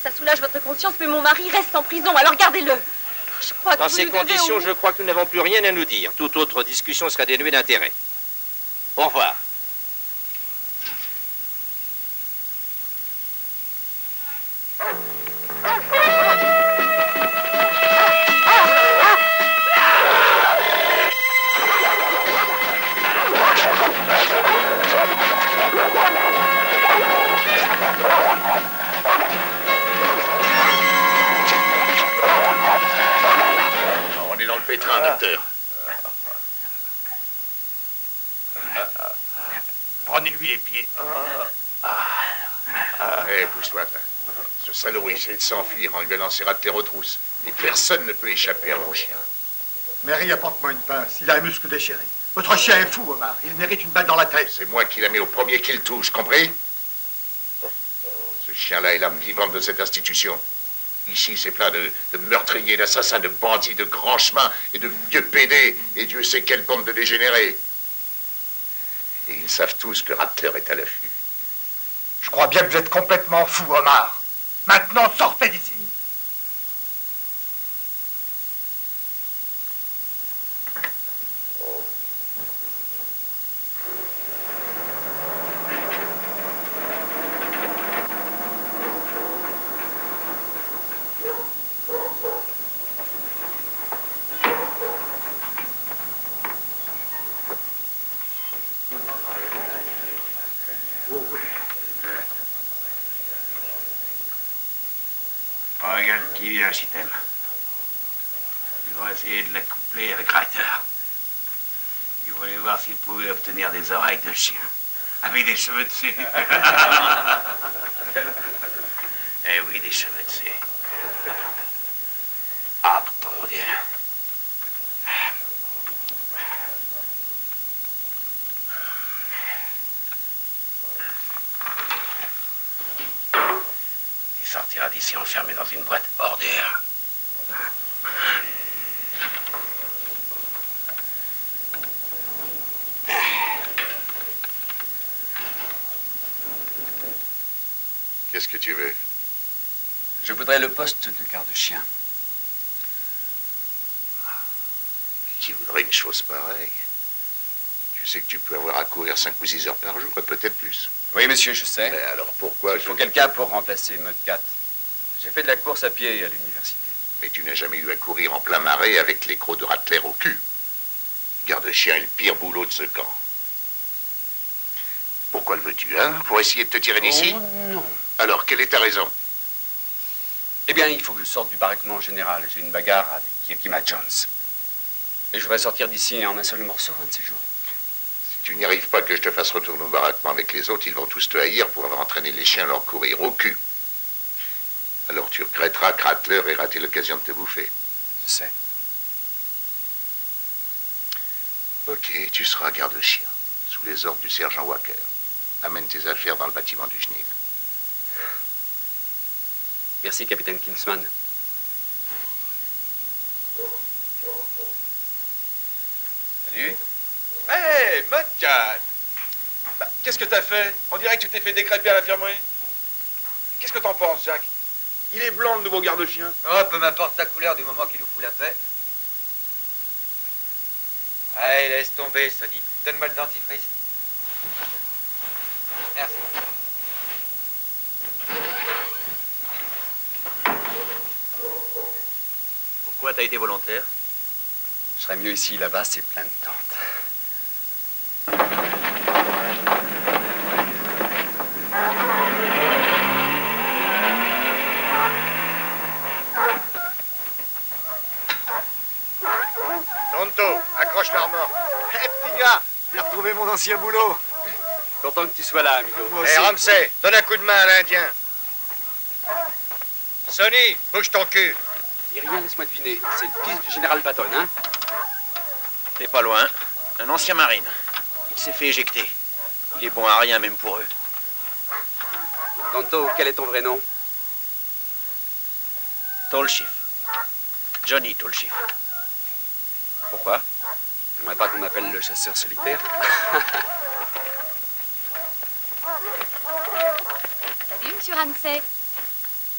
Ça soulage votre conscience, mais mon mari reste en prison, alors gardez-le. Je crois que Dans vous ces nous devez conditions, au- je crois que nous n'avons plus rien à nous dire. Toute autre discussion serait dénuée d'intérêt. Au revoir. On est dans le pétrin, docteur. Prenez-lui les pieds. Eh, pousse-toi. Ce salaud essaie de s'enfuir, on lui a lancé Rattler aux trousses. Et personne ne peut échapper à mon chien. Mary, apporte-moi une pince. Il a un muscle déchiré. Votre chien est fou, Omar. Il mérite une balle dans la tête. C'est moi qui la mets au premier qu'il touche, compris? Ce chien-là est l'âme vivante de cette institution. Ici, c'est plein de meurtriers, d'assassins, de bandits, de grands chemins et de vieux pédés. Et Dieu sait quelle bande de dégénérés. Et ils savent tous que Rattler est à l'affût. Je crois bien que vous êtes complètement fou, Omar. Maintenant, sortez d'ici. Regarde qui vient, si t'aimes. Ils vont essayer de la coupler avec Reiter. Ils voulaient voir s'ils pouvaient obtenir des oreilles de chien. Avec des cheveux dessus. Eh oui, des cheveux dessus. Ah, ton Dieu. Tu sortiras d'ici enfermé dans une boîte hors d'air. Qu'est-ce que tu veux? Je voudrais le poste de garde-chien. Qui voudrait une chose pareille? Tu sais que tu peux avoir à courir 5 ou 6 heures par jour, et peut-être plus. Oui, monsieur, je sais. Mais alors pourquoi Il faut quelqu'un pour remplacer Mudcat. J'ai fait de la course à pied à l'université. Mais tu n'as jamais eu à courir en plein marais avec les crocs de Rattler au cul. Garde-chien est le pire boulot de ce camp. Pourquoi le veux-tu, hein? Pour essayer de te tirer d'ici? Oh, non. Alors, quelle est ta raison? Eh bien, il faut que je sorte du baraquement général. J'ai une bagarre avec Yakima Jones. Et je voudrais sortir d'ici en un seul morceau, un de ces jours. Si tu n'y arrives pas que je te fasse retourner au baraquement avec les autres, ils vont tous te haïr pour avoir entraîné les chiens à leur courir au cul. Alors tu regretteras que Rattler ait raté l'occasion de te bouffer. Je sais. Ok, tu seras garde-chien, sous les ordres du sergent Walker. Amène tes affaires dans le bâtiment du Chenil. Merci, capitaine Kinsman. Salut. Hé, Mudcat! Bah, qu'est-ce que t'as fait? On dirait que tu t'es fait décréper à l'infirmerie. Qu'est-ce que t'en penses, Jack? Il est blanc, le nouveau garde-chien. Oh, peu m'importe sa couleur du moment qu'il nous fout la paix. Allez, laisse tomber, Sonny. Donne-moi le dentifrice. Merci. Pourquoi t'as été volontaire? Je serais mieux ici, là-bas, c'est plein de tentes. Tonto, accroche la remorque. Hé, petit gars, j'ai retrouvé mon ancien boulot. Content que tu sois là, amigo. Hé, Ramsey, donne un coup de main à l'Indien. Sonny, bouge ton cul. Dis rien, laisse-moi deviner. C'est le fils du général Patton, hein? T'es pas loin. Un ancien marine. Il s'est fait éjecter. Il est bon à rien, même pour eux. Tonto, quel est ton vrai nom? Tallchief. Johnny Tallchief. Pourquoi? J'aimerais pas qu'on m'appelle le chasseur solitaire. Salut, monsieur Ramsey.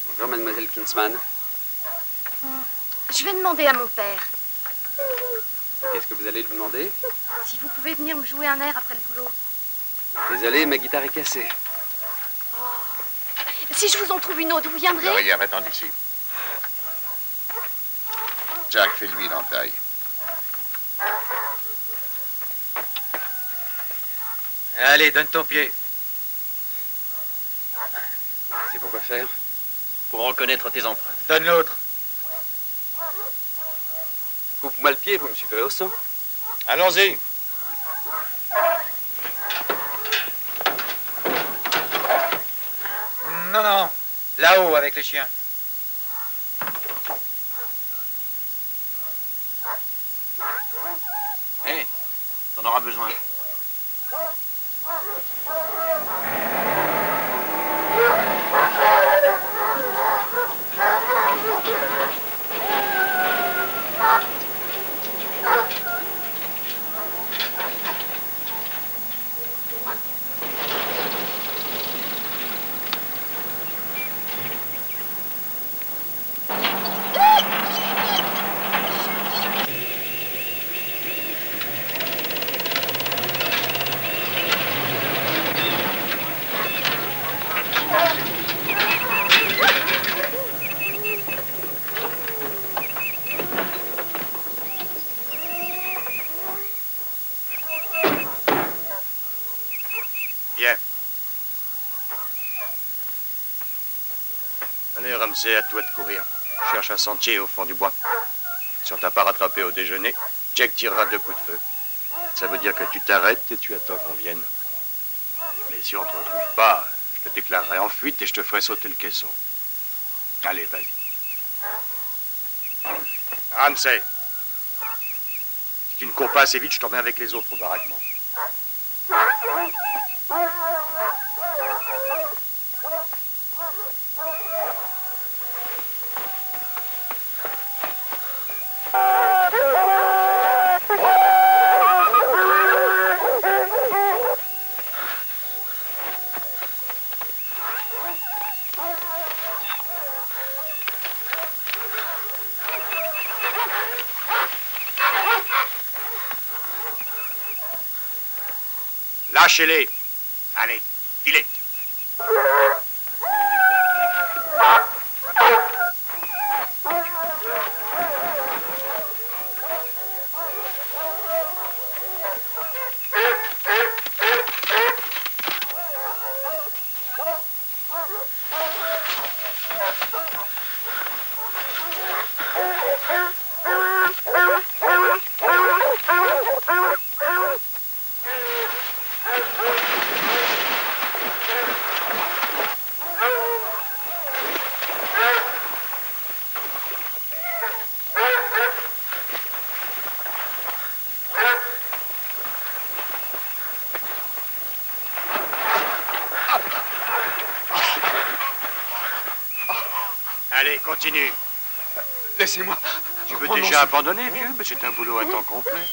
Bonjour, mademoiselle Kinsman. Je vais demander à mon père. Qu'est-ce que vous allez lui demander? Si vous pouvez venir me jouer un air après le boulot. Désolé, ma guitare est cassée. Si je vous en trouve une autre, vous viendrez? Larry, arrêtons d'ici. Jack, fais-lui l'entaille. Allez, donne ton pied. C'est pour quoi faire? Pour reconnaître tes empreintes. Donne l'autre. Coupe-moi le pied, vous me suivrez au sang. Allons-y. Non, non. Là-haut, avec les chiens. Hé, t'en auras besoin. Bien. Allez, Ramsey, à toi de courir. Cherche un sentier au fond du bois. Si on t'a pas rattrapé au déjeuner, Jack tirera 2 coups de feu. Ça veut dire que tu t'arrêtes et tu attends qu'on vienne. Mais si on te retrouve pas, je te déclarerai en fuite et je te ferai sauter le caisson. Allez, vas-y. Ramsey. Si tu ne cours pas assez vite, je t'emmène avec les autres au baraquement. Lâchez-les. Allez, filez. Allez, continue. Laissez-moi. Tu veux Oh, non, déjà abandonner, vieux? Mais c'est un boulot à temps complet.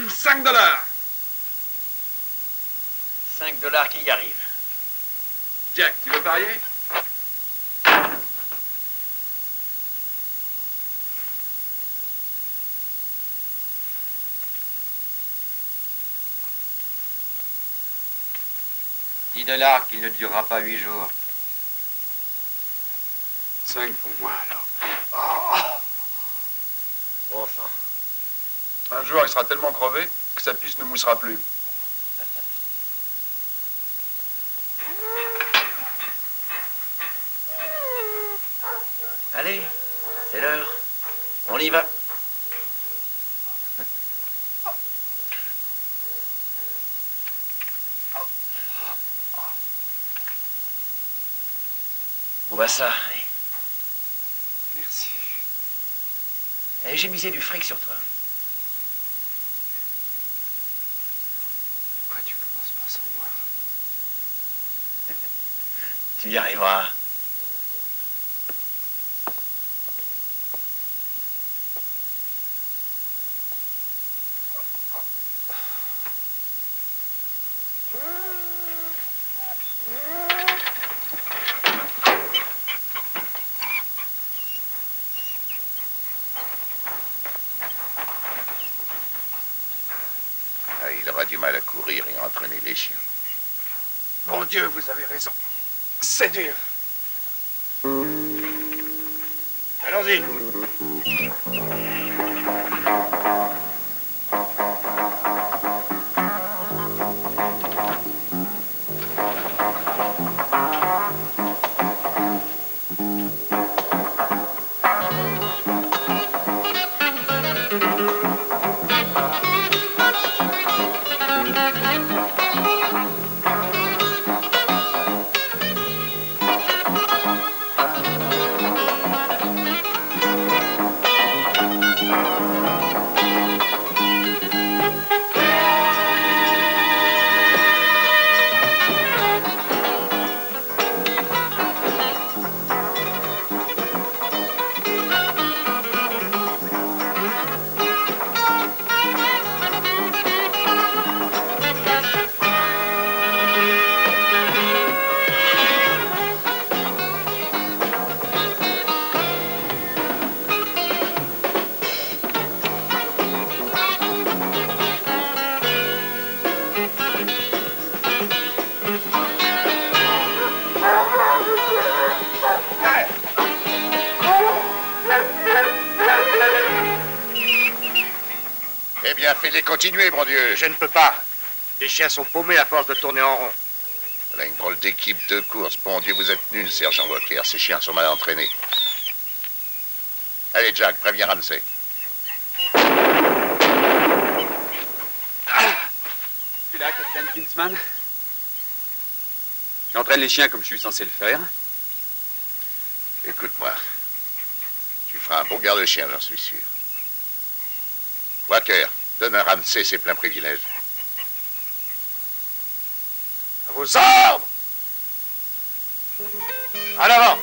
$5. $5 qui y arrive. Jack, tu veux parier? $10 qu'il ne durera pas 8 jours. 5 pour moi, alors. Bon sang. Un jour, il sera tellement crevé que sa piste ne moussera plus. Allez, c'est l'heure. On y va. Bois ça. Allez. Merci. Eh, j'ai misé du fric sur toi. Pourquoi tu commences pas sans moi? Tu y arriveras. Ah, il aura du mal à courir et à entraîner les chiens. Mon Dieu, vous avez raison. C'est dur. Allons-y. Eh bien, fais-les continuer, mon Dieu. Je ne peux pas. Les chiens sont paumés à force de tourner en rond. Voilà une drôle d'équipe de course. Bon Dieu, vous êtes nul, sergent Walker. Ces chiens sont mal entraînés. Allez, Jack, préviens Ramsey. Tu es là, capitaine Kinsman? J'entraîne les chiens comme je suis censé le faire. Écoute-moi. Tu feras un bon garde-chien, j'en suis sûr. Walker, donne à Ramsey ses pleins privilèges. À vos ordres! En avant!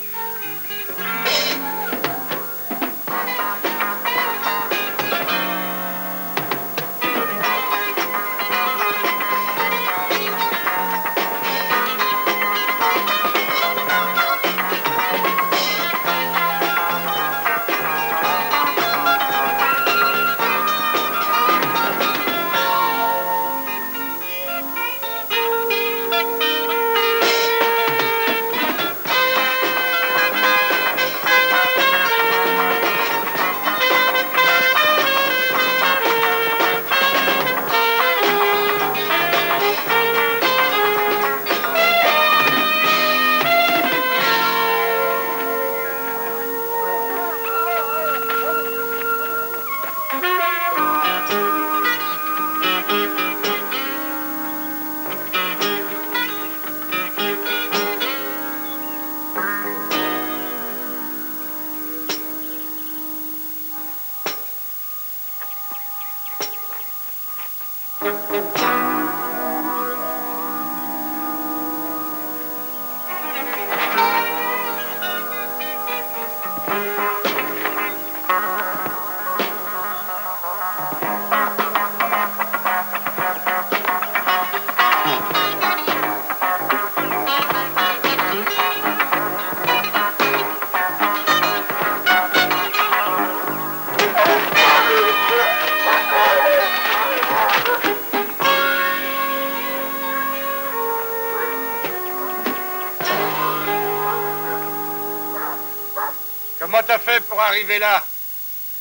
Comment t'as fait pour arriver là?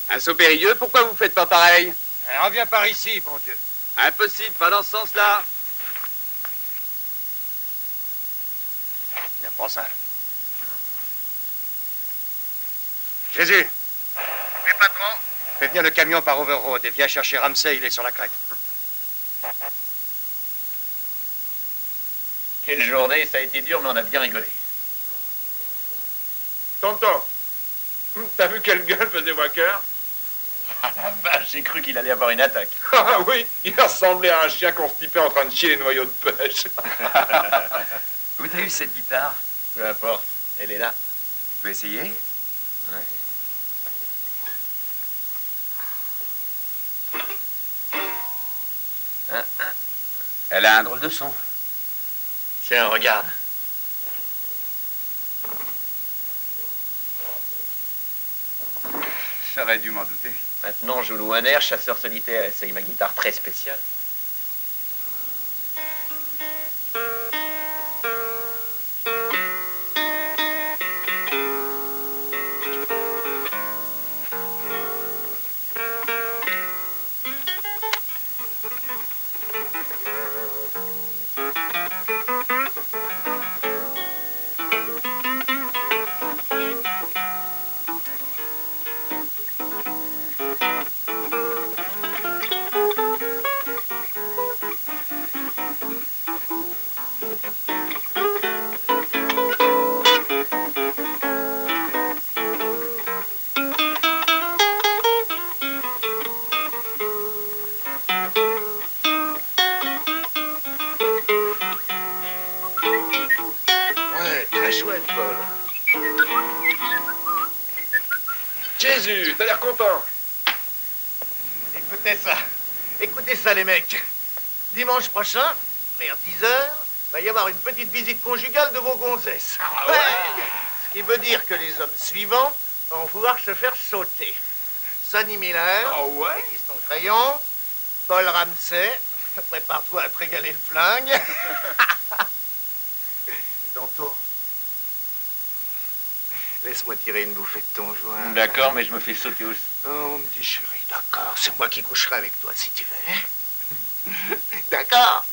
Un saut périlleux, pourquoi vous faites pas pareil? Reviens par ici, bon Dieu. Impossible, pas dans ce sens-là. Viens, prends ça. Jésus. Oui, patron. Fais venir le camion par Overroad et viens chercher Ramsey, il est sur la crête. Quelle journée, ça a été dur, mais on a bien rigolé. Tonton, t'as vu quelle gueule faisait Walker? Ah la vache, j'ai cru qu'il allait avoir une attaque. Ah oui, il ressemblait à un chien constipé en train de chier les noyaux de pêche. Où t'as eu cette guitare? Peu importe, elle est là. Tu peux essayer? Ouais. Elle a un drôle de son. Tiens, regarde. J'aurais dû m'en douter. Maintenant, je loue un air, chasseur solitaire, essaye ma guitare très spéciale. Chouette, Paul. Jésus, t'as l'air content. Écoutez ça, les mecs. Dimanche prochain, vers 10h, va y avoir une petite visite conjugale de vos gonzesses. Ah ouais. Ce qui veut dire que les hommes suivants vont pouvoir se faire sauter. Sonny Miller, Fiston Crayon, Paul Ramsey, prépare-toi à te régaler le flingue. Et tantôt, laisse-moi tirer une bouffée de ton joint. D'accord, mais je me fais sauter aussi. Oh, mon petit chéri, d'accord. C'est moi qui coucherai avec toi, si tu veux. D'accord.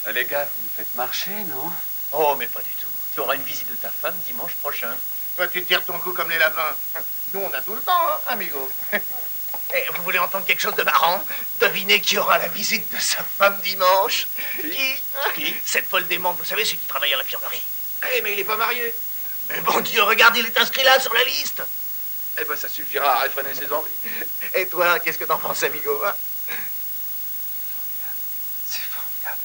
Les gars, vous me faites marcher, non? Oh, mais pas du tout. Tu auras une visite de ta femme dimanche prochain. Toi, tu tires ton coup comme les lapins. Nous, on a tout le temps, hein, amigo. Eh, vous voulez entendre quelque chose de marrant? Devinez qui aura la visite de sa femme dimanche? Qui? Cette folle démente, vous savez, celui qui travaille à l'infirmerie. Eh, mais il est pas marié. Mais bon Dieu, regarde, il est inscrit là, sur la liste. Eh ben, ça suffira à réfréner ses envies. Et toi, qu'est-ce que t'en penses, amigo, hein? C'est formidable.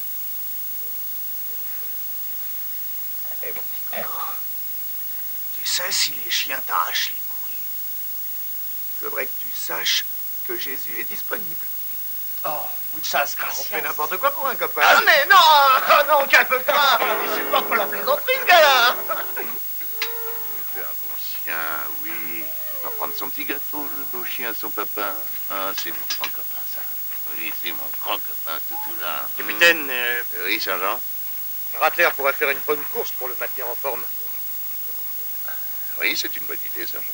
Eh, mon petit coco, tu sais, si les chiens t'arrachent les couilles, je voudrais que tu saches que Jésus est disponible. Oh, muchas gracias. On fait n'importe quoi pour un copain. Ah, mais non, non, calme-toi. Il supporte pas la plaisanterie, ce gars-là. C'est un bon chien, oui. Il va prendre son petit gâteau, le beau chien à son papa. Ah, c'est mon grand copain, ça. Oui, c'est mon grand copain, tout là. Capitaine, Oui, sergent. Rattler pourrait faire une bonne course pour le maintenir en forme. Oui, c'est une bonne idée, sergent.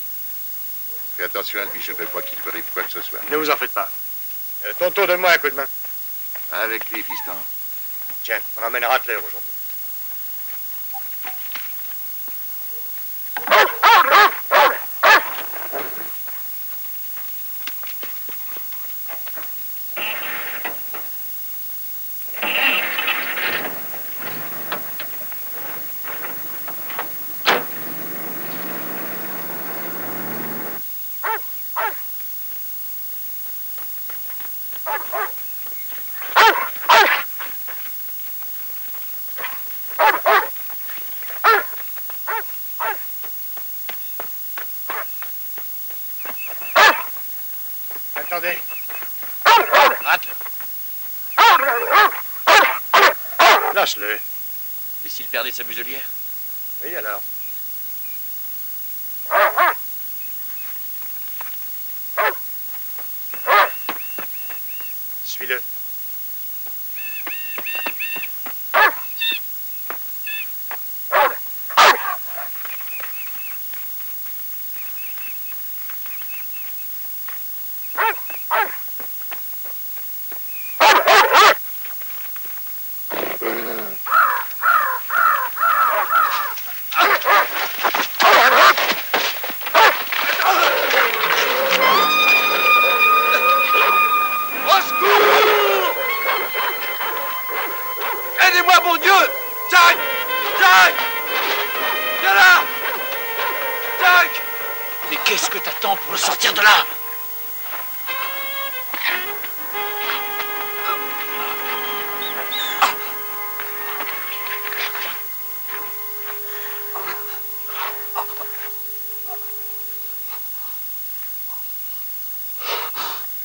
Fais attention à lui, je ne veux pas qu'il lui arrive quoi que ce soit. Ne vous en faites pas. Tonton, donne-moi un coup de main. Avec lui, fiston. Tiens, on emmène Rattler aujourd'hui. Attendez. Rattler. Lâche-le. Et s'il perdait sa muselière? Oui, alors. Suis-le. Jack! Jack! Viens là! Jack! Mais qu'est-ce que t'attends pour le sortir de là?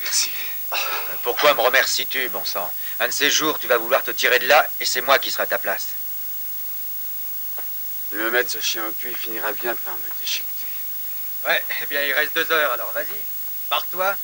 Merci. Pourquoi me remercies-tu, bon sang? Un de ces jours, tu vas vouloir te tirer de là, et c'est moi qui serai à ta place. De me mettre ce chien au cul, il finira bien par me déchiqueter. Ouais, eh bien, il reste 2 heures, alors vas-y. Barre-toi.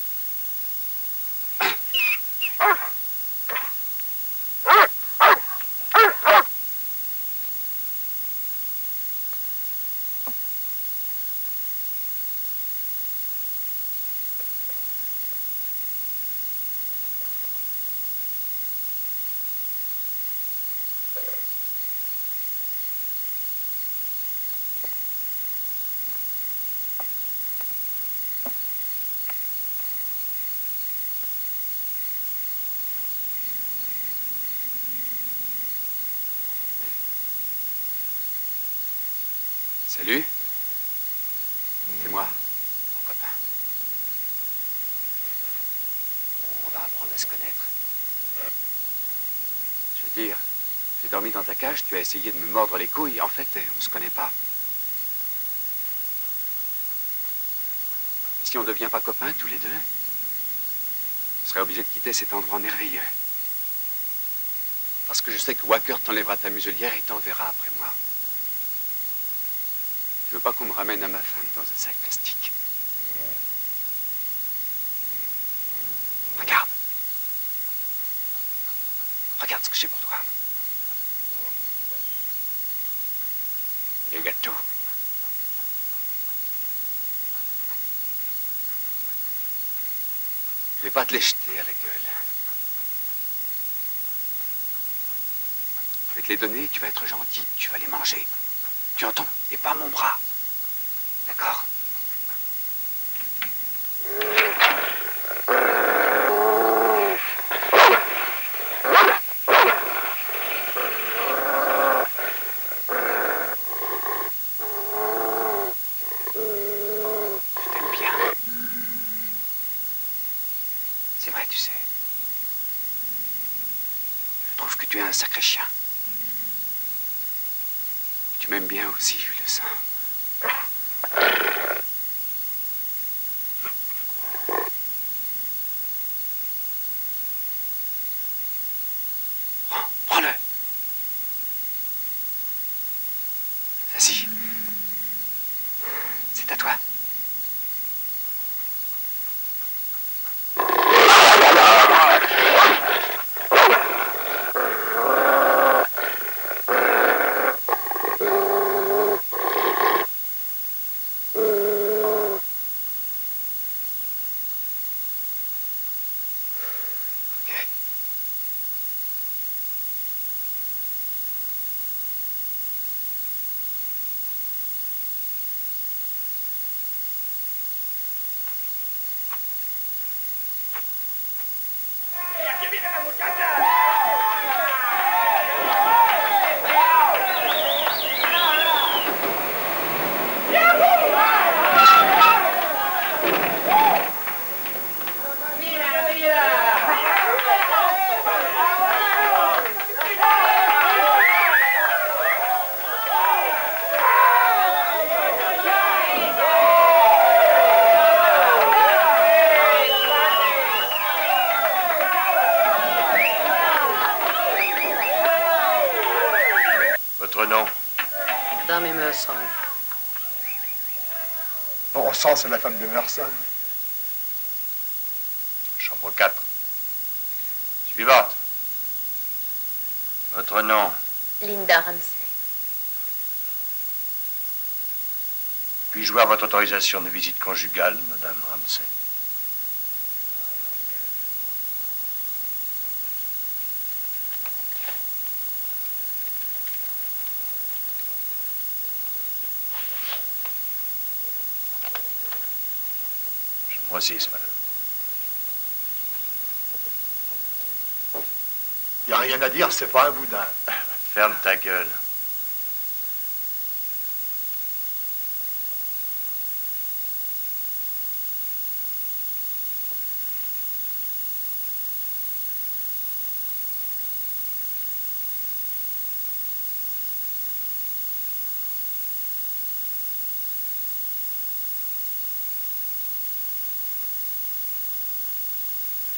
Salut. C'est moi, ton copain. On va apprendre à se connaître. Je veux dire, j'ai dormi dans ta cage, tu as essayé de me mordre les couilles, en fait, on se connaît pas. Et si on ne devient pas copains, tous les deux, je serais obligé de quitter cet endroit merveilleux. Parce que je sais que Walker t'enlèvera ta muselière et t'enverra après moi. Je veux pas qu'on me ramène à ma femme dans un sac plastique. Regarde. Regarde ce que j'ai pour toi. Les gâteaux. Je vais pas te les jeter à la gueule. Je vais te les donner, tu vas être gentil, tu vas les manger. Tu entends? Et pas mon bras. D'accord? Je t'aime bien. C'est vrai, tu sais. Je trouve que tu es un sacré chien. Tu m'aimes bien aussi, je le sens. Prends-le. Vas-y. C'est à toi. Votre nom? Madame Emerson. Bon sang, c'est la femme d'Emerson. Chambre 4. Suivante. Votre nom? Linda Ramsey. Puis-je voir votre autorisation de visite conjugale, Madame Ramsey? Chambre 6, madame. Y a rien à dire, c'est pas un boudin. Ferme ta gueule.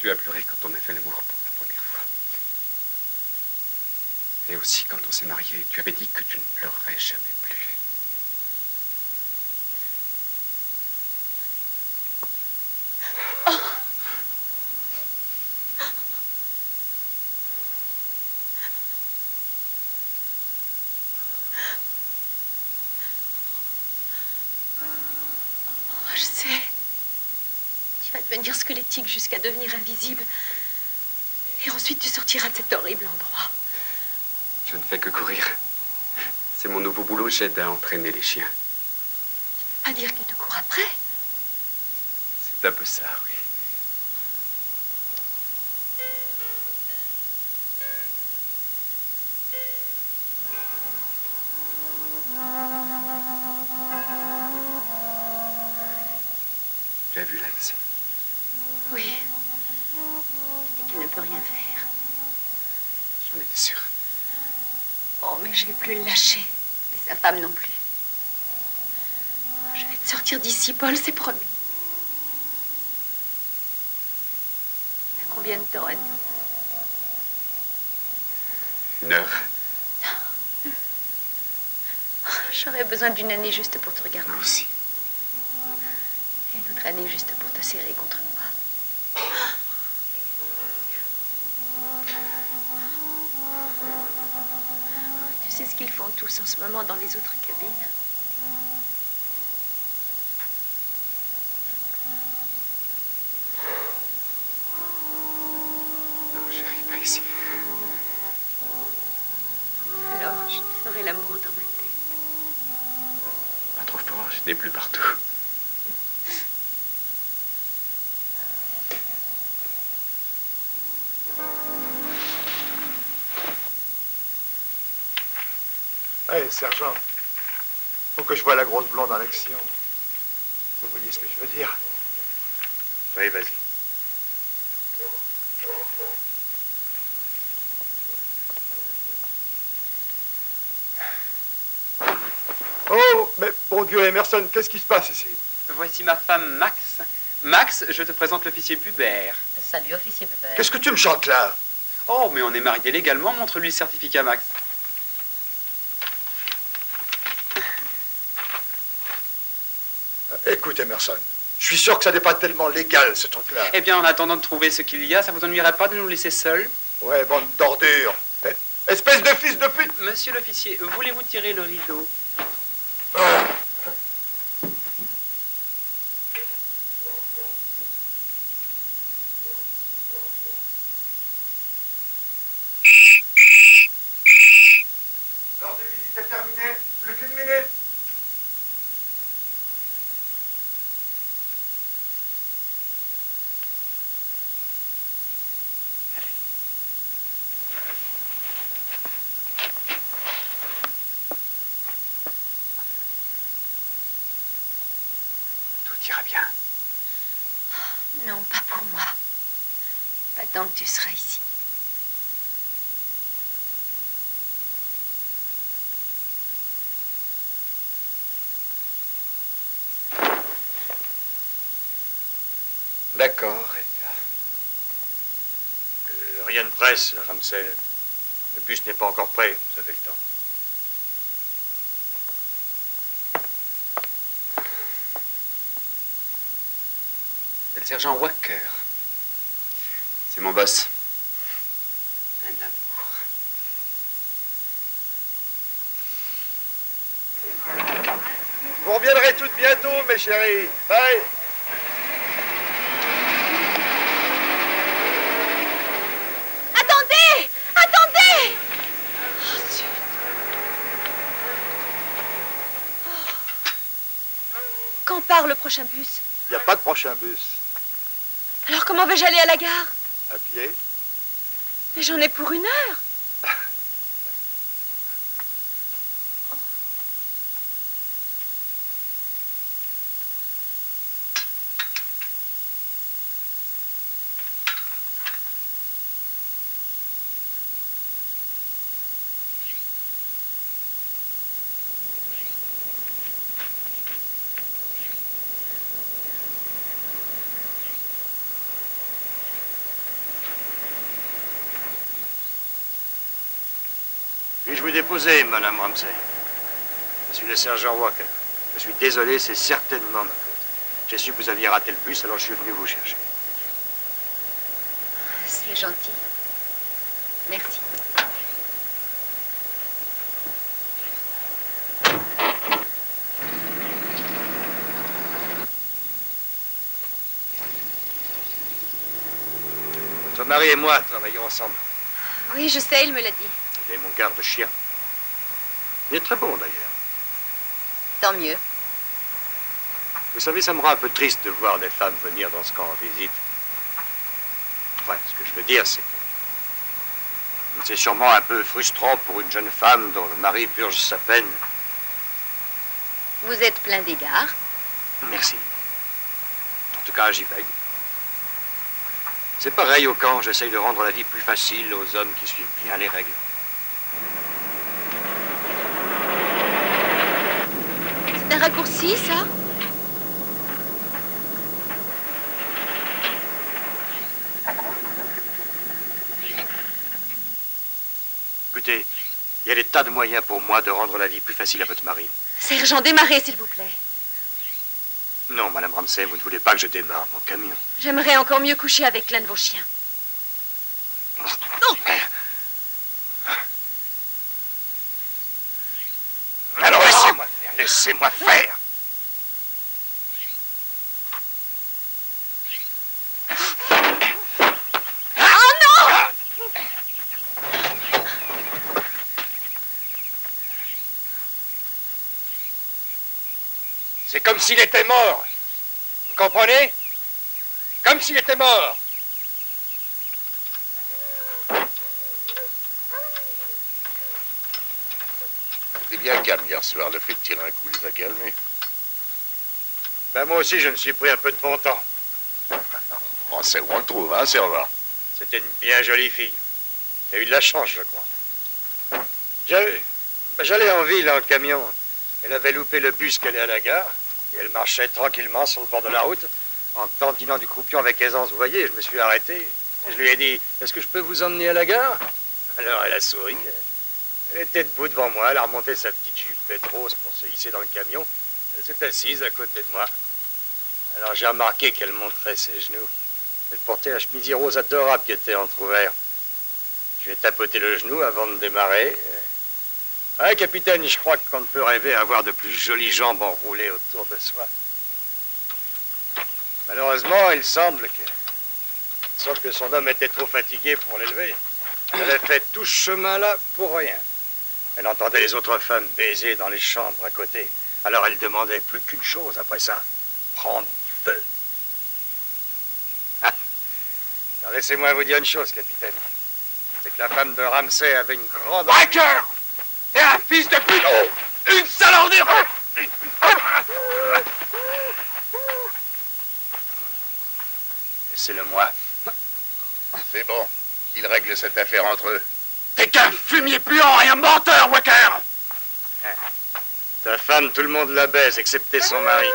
Tu as pleuré quand on a fait l'amour pour la première fois. Et aussi quand on s'est mariés, tu avais dit que tu ne pleurerais jamais plus. Je sais. Tu vas devenir squelettique jusqu'à devenir invisible. Et ensuite, tu sortiras de cet horrible endroit. Je ne fais que courir. C'est mon nouveau boulot, j'aide à entraîner les chiens. Pas dire qu'ils te courent après. C'est un peu ça, oui. Tu as vu là, ici? Oui. Il dit qu'il ne peut rien faire. J'en étais sûr. Oh, mais je vais plus le lâcher. Et sa femme non plus. Je vais te sortir d'ici, Paul, c'est promis. T'as combien de temps à nous? 1 heure. J'aurais besoin d'une année juste pour te regarder. Moi aussi. Et une autre année juste pour te serrer contre moi. Tu sais ce qu'ils font tous en ce moment dans les autres cabines? Non, chérie, pas ici. Alors, je te ferai l'amour dans ma tête. Pas trop fort, j'ai des bleus partout. Hé, sergent. Faut que je voie la grosse blonde en action. Vous voyez ce que je veux dire? Oui, vas-y. Oh, mais bon Dieu, Emerson, qu'est-ce qui se passe ici? Voici ma femme Max. Max, je te présente l'officier Pubert. Salut, officier Pubert. Qu'est-ce que tu me chantes là? Oh, mais on est mariés légalement, montre-lui le certificat, Max. Écoute, Emerson, je suis sûr que ça n'est pas tellement légal, ce truc-là. Eh bien, en attendant de trouver ce qu'il y a, ça vous ennuierait pas de nous laisser seuls? Ouais, bande d'ordures. Espèce de fils de pute! Monsieur l'officier, voulez-vous tirer le rideau? L'heure de visite est terminée. Plus qu'une minute. Tout ira bien. Non, pas pour moi. Pas tant que tu seras ici. D'accord, Edgar. Rien ne presse, Ramsey. Le bus n'est pas encore prêt, vous avez le temps. C'est le sergent Walker. C'est mon boss. Un amour. Vous reviendrez toutes bientôt, mes chéris. Bye. Attendez! Attendez! Oh, zut. Quand part le prochain bus? Il n'y a pas de prochain bus. Alors comment vais-je aller à la gare? À pied? Mais j'en ai pour 1 heure. vous déposer, Madame Ramsey? Je suis le sergent Walker. Je suis désolé, c'est certainement ma faute. J'ai su que vous aviez raté le bus, alors je suis venu vous chercher. C'est gentil. Merci. Votre mari et moi travaillons ensemble. Oui, je sais, il me l'a dit. Il est mon garde-chien. Il est très bon, d'ailleurs. Tant mieux. Vous savez, ça me rend un peu triste de voir des femmes venir dans ce camp en visite. Enfin, ce que je veux dire, c'est que c'est sûrement un peu frustrant pour une jeune femme dont le mari purge sa peine. Vous êtes plein d'égards. Merci. En tout cas, j'y veille. C'est pareil au camp, j'essaye de rendre la vie plus facile aux hommes qui suivent bien les règles. C'est un raccourci, ça? Écoutez, il y a des tas de moyens pour moi de rendre la vie plus facile à votre mari. Sergent, démarrez, s'il vous plaît. Non, Madame Ramsey, vous ne voulez pas que je démarre mon camion. J'aimerais encore mieux coucher avec l'un de vos chiens. Non! Alors laissez-moi faire, laissez-moi faire. Oh non! C'est comme s'il était mort. Vous comprenez? Comme s'il était mort. C'était bien calme hier soir. Le fait de tirer un coup les a calmés. Ben moi aussi, je me suis pris un peu de bon temps. On prend ça où on le trouve, hein, sergent? C'était une bien jolie fille. J'ai eu de la chance, je crois. J'allais en ville en camion. Elle avait loupé le bus qu'elle est à la gare. Et elle marchait tranquillement sur le bord de la route, en tendinant du croupion avec aisance, vous voyez. Je me suis arrêté. Je lui ai dit, est-ce que je peux vous emmener à la gare? Alors elle a souri. Elle était debout devant moi. Elle a remonté sa petite jupe rose pour se hisser dans le camion. Elle s'est assise à côté de moi. Alors j'ai remarqué qu'elle montrait ses genoux. Elle portait un chemisier rose adorable qui était entrouvert. Je lui ai tapoté le genou avant de démarrer. Ah, capitaine, je crois qu'on ne peut rêver à avoir de plus jolies jambes enroulées autour de soi. Malheureusement, il semble que... Sauf que son homme était trop fatigué pour l'élever. Elle avait fait tout ce chemin-là pour rien. Elle entendait les autres femmes baiser dans les chambres à côté. Alors elle demandait plus qu'une chose après ça. Prendre feu. Ah. Alors laissez-moi vous dire une chose, capitaine. C'est que la femme de Ramsey avait une grande... Walker! T'es un fils de pute! Une sale ordure! Laissez-le-moi. C'est bon. Qu'ils règlent cette affaire entre eux. T'es qu'un fumier puant et un menteur, Walker! Ta femme, tout le monde la baise, excepté son mari.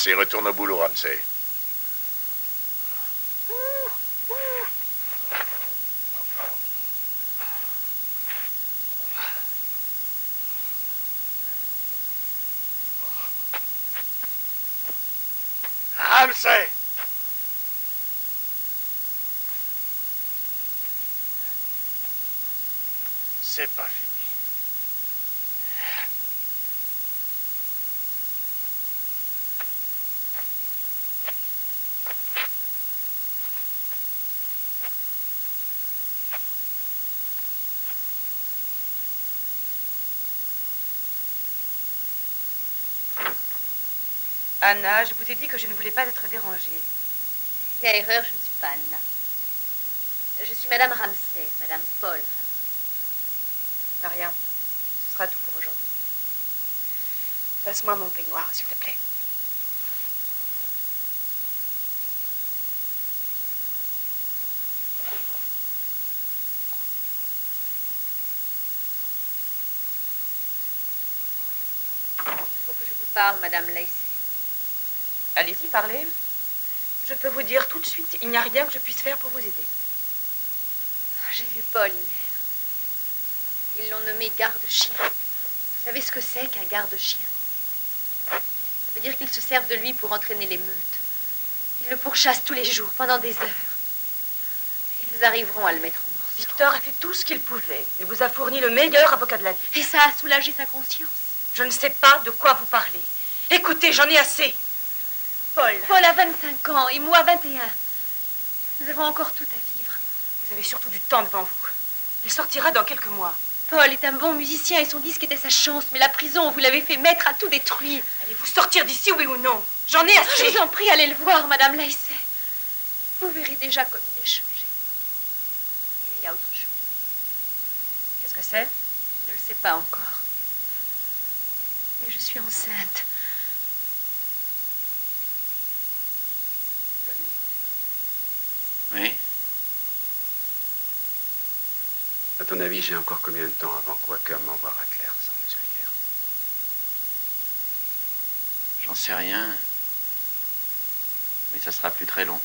Allez, retourne au boulot, Ramsey. Ramsey! C'est pas fini. Anna, je vous ai dit que je ne voulais pas être dérangée. Il y a erreur, je ne suis pas Anna. Je suis Madame Ramsay, Madame Paul Ramsay. Maria, ce sera tout pour aujourd'hui. Passe-moi mon peignoir, s'il te plaît. Il faut que je vous parle, Madame Lacey. Allez-y, parlez. Je peux vous dire tout de suite, il n'y a rien que je puisse faire pour vous aider. J'ai vu Paul hier. Ils l'ont nommé garde-chien. Vous savez ce que c'est qu'un garde-chien? Ça veut dire qu'ils se servent de lui pour entraîner les meutes. Ils le pourchassent tous les jours, pendant des heures. Ils arriveront à le mettre en morceaux. Victor a fait tout ce qu'il pouvait. Il vous a fourni le meilleur avocat de la vie. Et ça a soulagé sa conscience. Je ne sais pas de quoi vous parlez. Écoutez, j'en ai assez. Paul a 25 ans et moi 21. Nous avons encore tout à vivre. Vous avez surtout du temps devant vous. Il sortira dans quelques mois. Paul est un bon musicien et son disque était sa chance, mais la prison, vous l'avez fait mettre, a tout détruit. Allez-vous sortir d'ici, oui ou non? J'en ai assez. Je vous en prie, allez le voir, Madame Lacey. Vous verrez déjà comme il est changé. Il y a autre chose. Qu'est-ce que c'est? Je ne le sais pas encore. Mais je suis enceinte. Oui. À ton avis, j'ai encore combien de temps avant que Walker m'envoie Rattler sans muselière? J'en sais rien. Mais ça sera plus très long.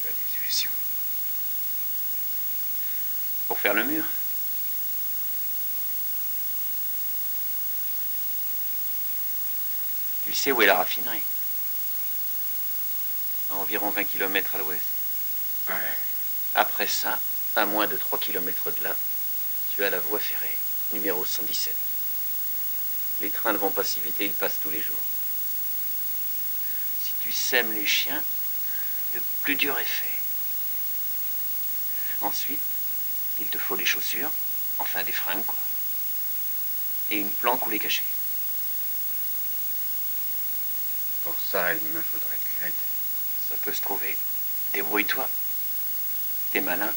Tu as des solutions. Pour faire le mur? Tu sais où est la raffinerie? À environ 20 km à l'ouest. Ouais. Après ça, à moins de 3 km de là, tu as la voie ferrée, numéro 117. Les trains ne vont pas si vite et ils passent tous les jours. Si tu sèmes les chiens, le plus dur est fait. Ensuite, il te faut des chaussures, enfin des fringues, quoi. Et une planque où les cacher. Pour ça, il me faudrait de l'aide. Ça peut se trouver. Débrouille-toi. T'es malin.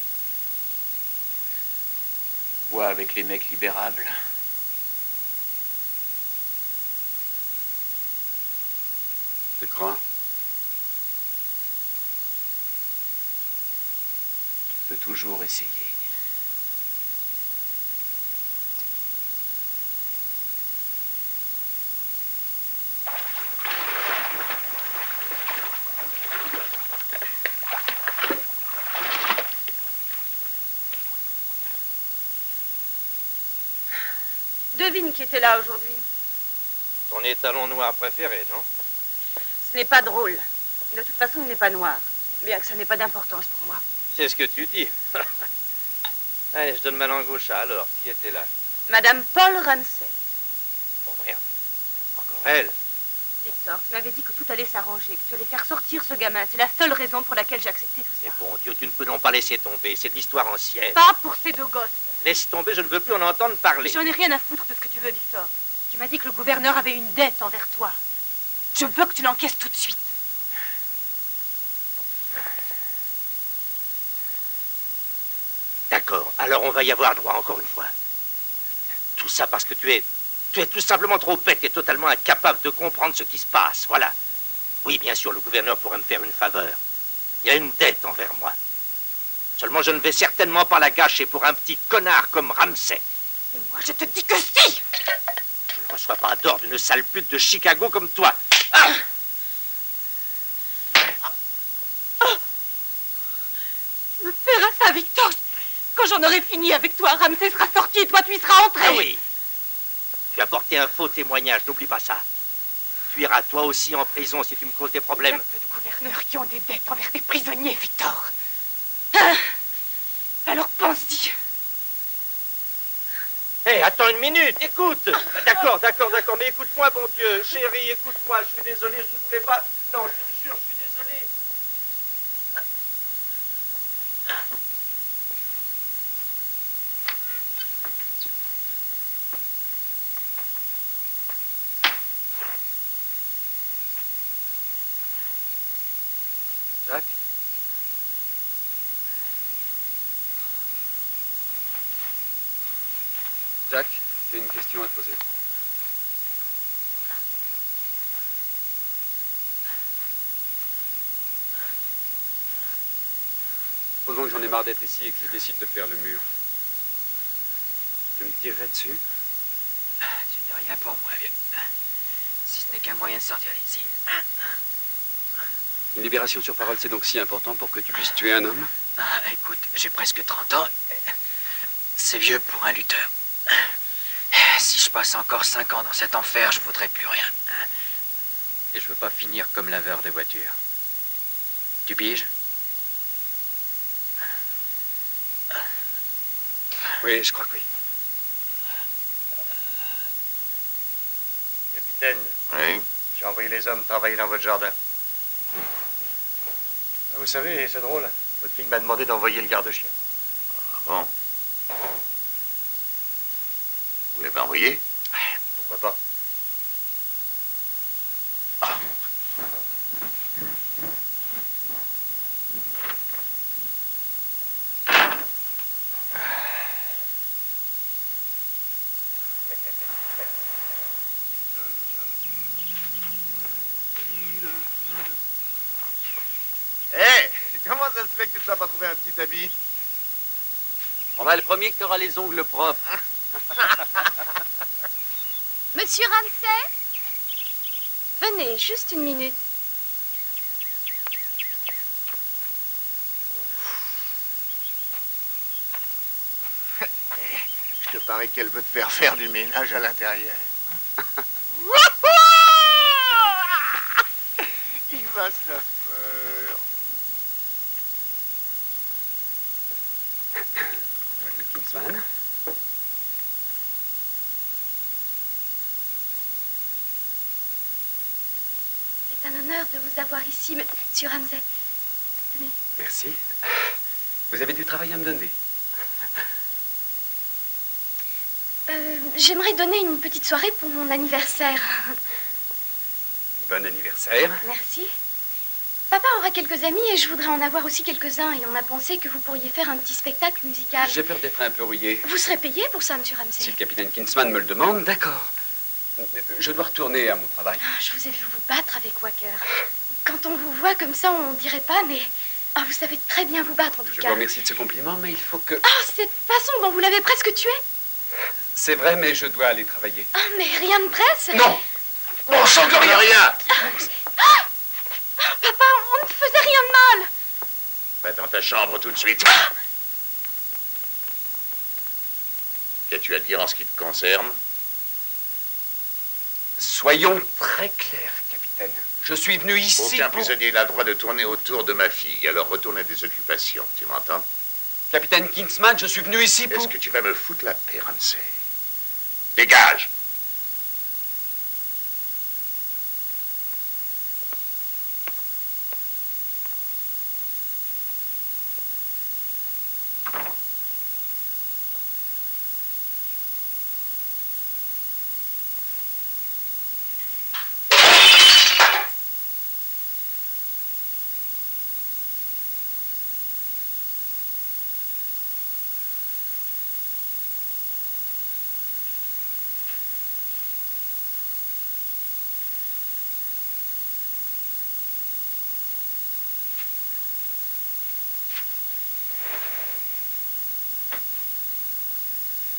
Vois avec les mecs libérables. Tu crois? Tu peux toujours essayer. Devine qui était là aujourd'hui. Ton étalon noir préféré, non? Ce n'est pas drôle. De toute façon, il n'est pas noir. Bien que ça n'ait pas d'importance pour moi. C'est ce que tu dis. Allez, je donne ma langue au chat, alors. Qui était là? Madame Paul Ramsay. Oh, merde. Encore elle. Victor, tu m'avais dit que tout allait s'arranger, que tu allais faire sortir ce gamin. C'est la seule raison pour laquelle j'ai accepté tout ça. Mais bon Dieu, tu ne peux non pas laisser tomber. C'est de l'histoire ancienne. Pas pour ces deux gosses. Laisse tomber, je ne veux plus en entendre parler. J'en ai rien à foutre de ce que tu veux, Victor. Tu m'as dit que le gouverneur avait une dette envers toi. Je veux que tu l'encaisses tout de suite. D'accord, alors on va y avoir droit encore une fois. Tout ça parce que tu es tout simplement trop bête et totalement incapable de comprendre ce qui se passe, voilà. Oui, bien sûr, le gouverneur pourrait me faire une faveur. Il a une dette envers moi. Seulement, je ne vais certainement pas la gâcher pour un petit connard comme Ramsay. Et moi, je te dis que si! Je ne reçois pas d'ordre d'une sale pute de Chicago comme toi. Ah! Tu me feras ça, Victor. Quand j'en aurai fini avec toi, Ramsay sera sorti et toi, tu y seras entré. Ah oui. Tu as porté un faux témoignage, n'oublie pas ça. Tu iras toi aussi en prison si tu me causes des problèmes. Il y a peu de gouverneurs qui ont des dettes envers des prisonniers, Victor. Hein? Alors pense-y. Hé, attends une minute, écoute. D'accord, mais écoute-moi, bon Dieu. Chérie, écoute-moi, je suis désolé, je ne voulais pas... Non, je te jure, je suis désolé. Jacques? Jacques, j'ai une question à te poser. Supposons que j'en ai marre d'être ici et que je décide de faire le mur. Tu me tirerais dessus? Tu n'es rien pour moi, vieux. Si ce n'est qu'un moyen de sortir d'ici. Une libération sur parole, c'est donc si important pour que tu puisses tuer un homme? Écoute, j'ai presque 30 ans. C'est vieux pour un lutteur. Si je passe encore 5 ans dans cet enfer, je ne vaudrais plus rien. Et je veux pas finir comme laveur de voitures. Tu piges? Oui, je crois que oui. Capitaine. Oui? J'ai envoyé les hommes travailler dans votre jardin. Vous savez, c'est drôle. Votre fille m'a demandé d'envoyer le garde-chien. Ah bon? Vous l'avez envoyé? Pourquoi pas? Hé, comment ça se fait que tu ne sois pas trouvé un petit ami? On va le premier que tu auras les ongles propres. Monsieur Ramsay? Venez, juste une minute. Je te parie qu'elle veut te faire faire du ménage à l'intérieur. Il va se la faire. Kingsman. C'est un honneur de vous avoir ici, monsieur Ramsay. Tenez. Merci. Vous avez du travail à me donner. J'aimerais donner une petite soirée pour mon anniversaire. Bon anniversaire. Merci. Papa aura quelques amis et je voudrais en avoir aussi quelques-uns. Et on a pensé que vous pourriez faire un petit spectacle musical. J'ai peur d'être un peu rouillé. Vous serez payé pour ça, monsieur Ramsay? Si le capitaine Kingsman me le demande, d'accord. Je dois retourner à mon travail. Je vous ai vu vous battre avec Walker. Quand on vous voit comme ça, on dirait pas, mais... Ah, vous savez très bien vous battre, en tout Je cas. vous remercie de ce compliment, mais il faut que... Ah, cette façon dont vous l'avez presque tué. C'est vrai, mais je dois aller travailler. Ah, mais rien ne presse. Non. Bon sang de rien. Papa, on ne faisait rien de mal. Va dans ta chambre tout de suite. Qu'as-tu à dire en ce qui te concerne? Soyons très clairs, capitaine. Je suis venu ici Aucun pour... prisonnier n'a le droit de tourner autour de ma fille, alors retourne à tes occupations, tu m'entends? Capitaine Kingsman, je suis venu ici pour... Est-ce que tu vas me foutre la paix, Ramsay? Dégage!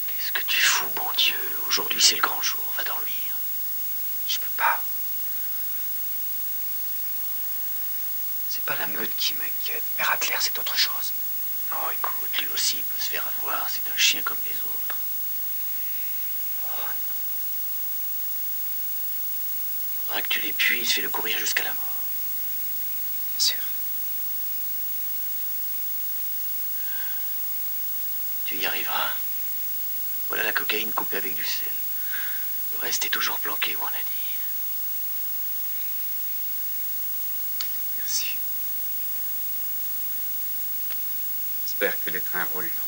Qu'est-ce que tu fous, bon Dieu? Aujourd'hui, c'est le grand jour. Va dormir. Je peux pas. C'est pas la meute qui m'inquiète, mais Rattler, c'est autre chose. Oh, écoute, lui aussi, il peut se faire avoir. C'est un chien comme les autres. Oh, faudra que tu l'épuises, fais-le courir jusqu'à la mort. Bien sûr. Tu y arriveras. Voilà la cocaïne coupée avec du sel. Le reste est toujours planqué où on a dit. Merci. J'espère que les trains roulent lentement.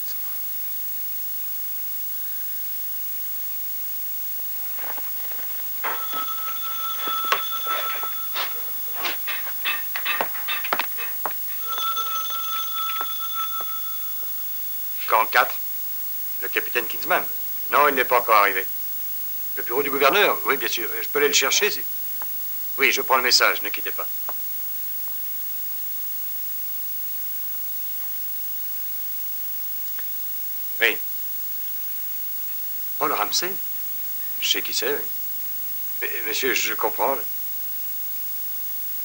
Camp 4. Le capitaine Kingsman. Non, il n'est pas encore arrivé. Le bureau du gouverneur? Oui, bien sûr. Je peux aller le chercher si... Oui, je prends le message, ne quittez pas. Oui. Paul Ramsey? Je sais qui c'est, oui. Mais, monsieur, je comprends.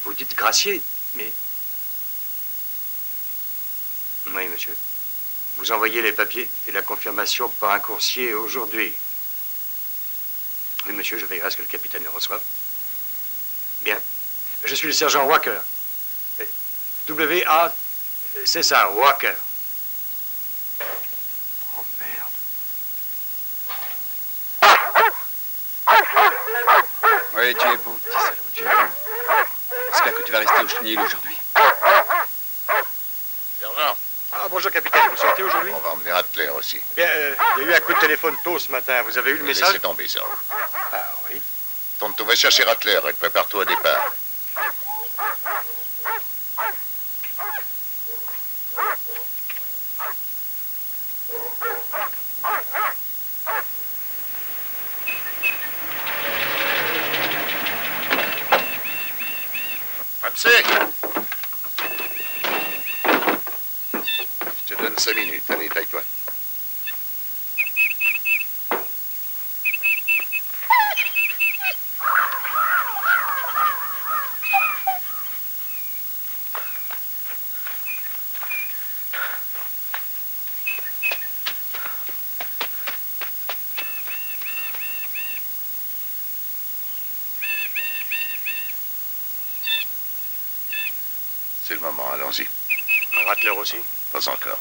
Vous dites gracier, mais... Oui, monsieur. Vous envoyez les papiers et la confirmation par un coursier aujourd'hui. Oui, monsieur, je veillerai à ce que le capitaine le reçoive. Bien. Je suis le sergent Walker. W-A... C'est ça, Walker. Oh, merde. Oui, tu es beau, petit salaud, tu es beau. J'espère que tu vas rester au chenil aujourd'hui. Sergent. Ah, bonjour, capitaine. Vous sortez aujourd'hui? On va emmener Rattler aussi. Bien, il y a eu un coup de téléphone tôt ce matin. Vous avez eu le message? Laissez tomber, sergent. Ah, oui. Tonto va chercher Rattler et prépare-toi au départ. Ramsey! Je te donne 5 minutes. Allez, taille-toi. C'est le moment, allons-y. Rattler aussi? Pas encore.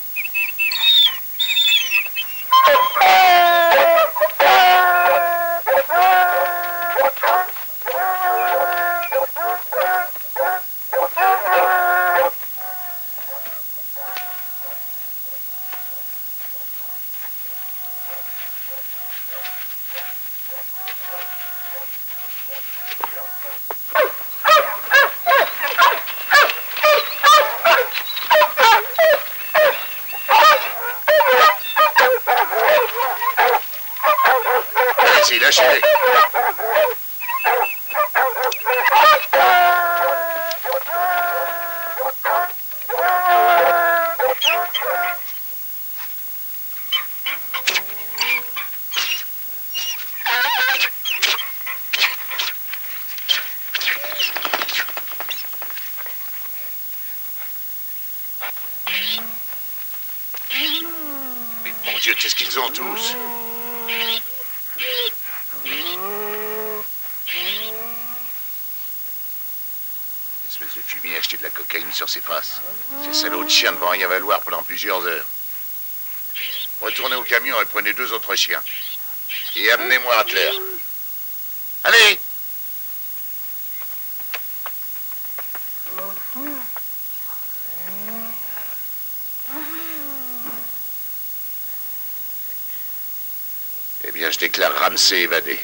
Allez-y, lâchez-les. Mais mon Dieu, qu'est-ce qu'ils ont tous? Espèce de fumier acheté de la cocaïne sur ses traces. Ces salauds de chiens ne vont rien valoir pendant plusieurs heures. Retournez au camion et prenez 2 autres chiens. Et amenez-moi Rattler. Allez! Eh bien, je déclare Ramsey évadé.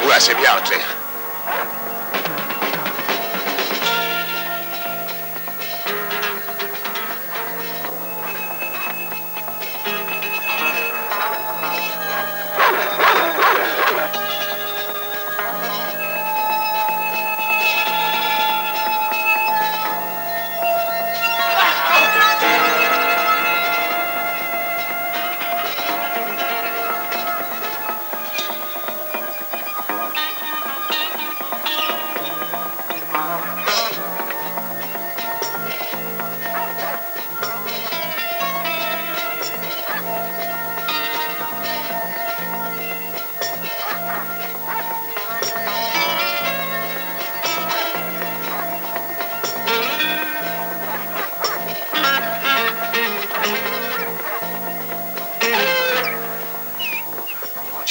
voix, c'est bien, Claire.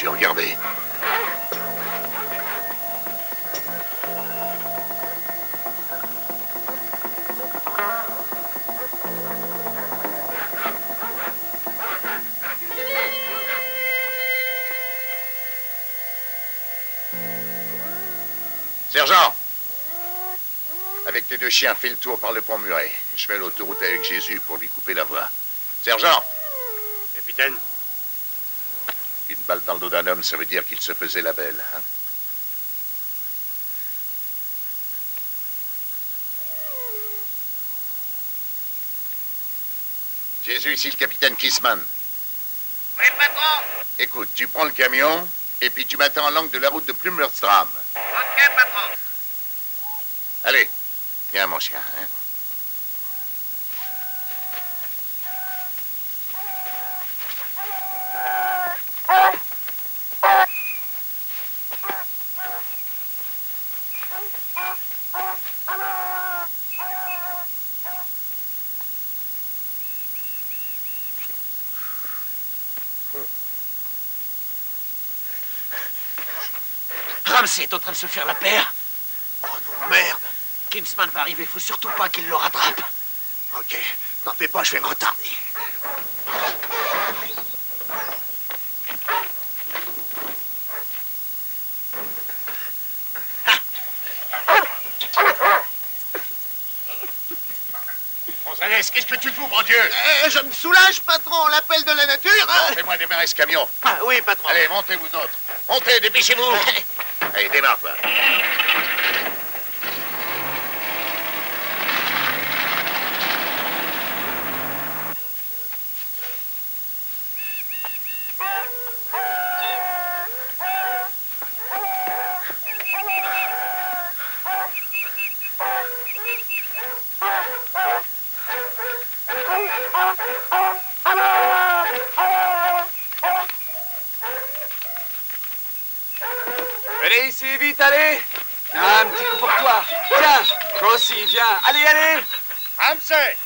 Regardez. Sergent! Avec tes deux chiens, fais le tour par le pont Muret. Je vais à l'autoroute avec Jésus pour lui couper la voie. Sergent! Capitaine? Une balle dans le dos d'un homme, ça veut dire qu'il se faisait la belle, hein? Jésus, ici le capitaine Kissman. Oui, patron. Écoute, tu prends le camion, et puis tu m'attends en l'angle de la route de Plummerstram. Ok, patron. Allez, viens, mon chien, hein? Ramsey est en train de se faire la paire. Oh non, merde. Kingsman va arriver, faut surtout pas qu'il le rattrape. Ok, t'en fais pas, je vais le retarder. Gonzalez, qu'est-ce que tu fous, mon Dieu? Je me soulage, patron, l'appel de la nature, hein? Fais-moi démarrer ce camion. Ah, oui, patron. Allez, montez, vous autres. Montez, dépêchez-vous. Allez, démarre, toi. Venez ici, vite, allez. Tiens, un petit coup pour toi. Tiens, toi aussi, viens. Allez, allez. Ramsey!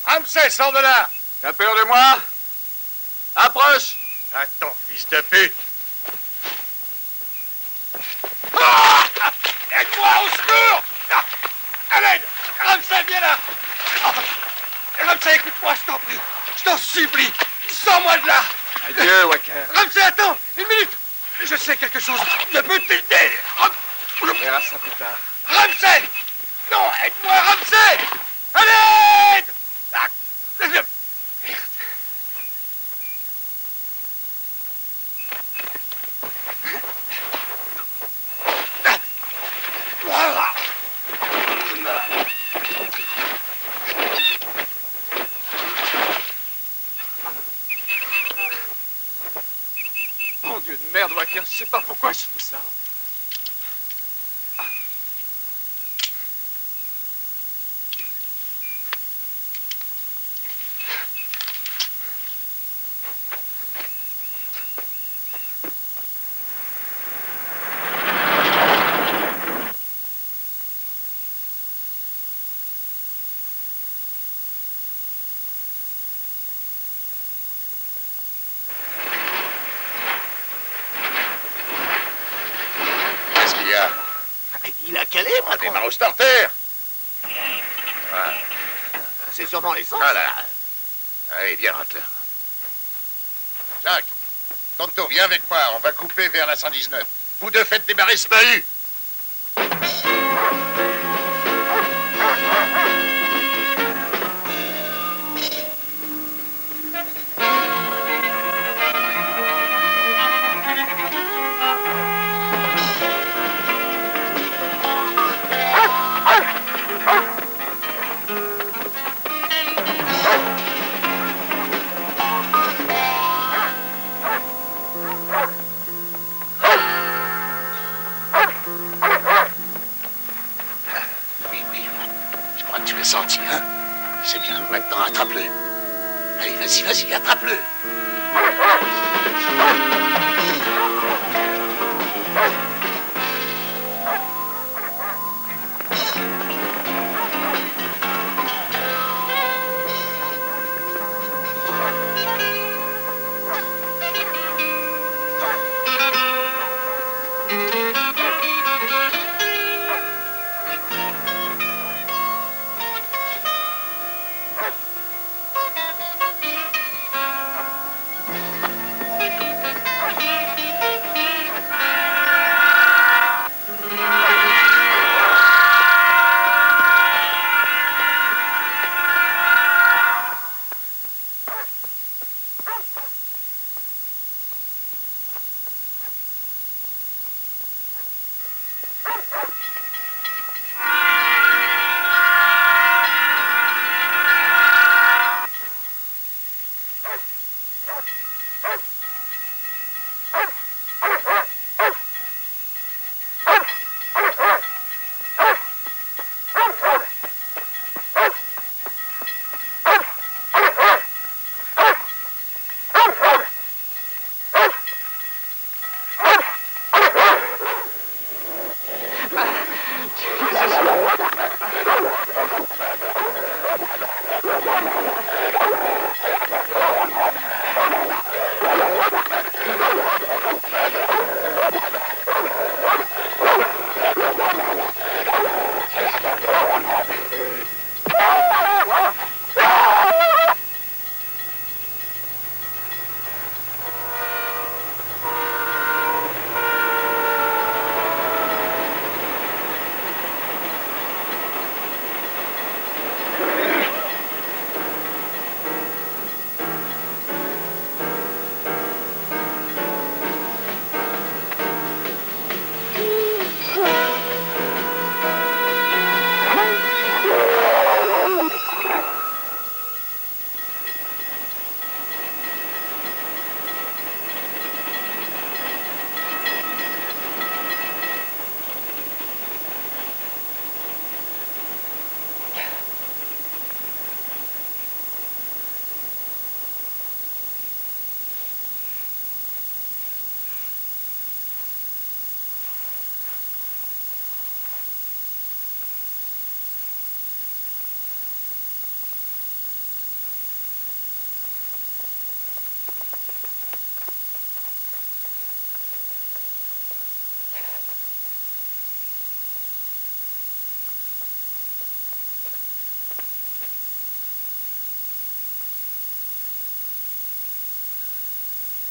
Ramsey, sors de là! T'as peur de moi? Approche. Attends, fils de pute! Ah! Aide-moi, au secours! Ah! À l'aide! Ramsey, viens là! Ah! Ramsey, écoute-moi, je t'en prie! Je t'en supplie! Sors-moi de là! Adieu, Walker. Ramsey, attends! Une minute! Je sais quelque chose. Je peux t'aider! On verra ça plus tard. Ramsey! Non, aide-moi, Ramsey! À l'aide! Ah! Merde. Voilà. Mon Dieu de merde, Walker, je sais pas pourquoi je fais ça. Il a calé, patron. Démarre au starter. Ah. C'est sûrement l'essence. Voilà. Allez, viens, Rattler. Jacques, Tonto, viens avec moi, on va couper vers la 119. Vous deux faites démarrer ce bahut. Senti, hein? C'est bien, maintenant, attrape-le. Allez, vas-y, vas-y, attrape-le.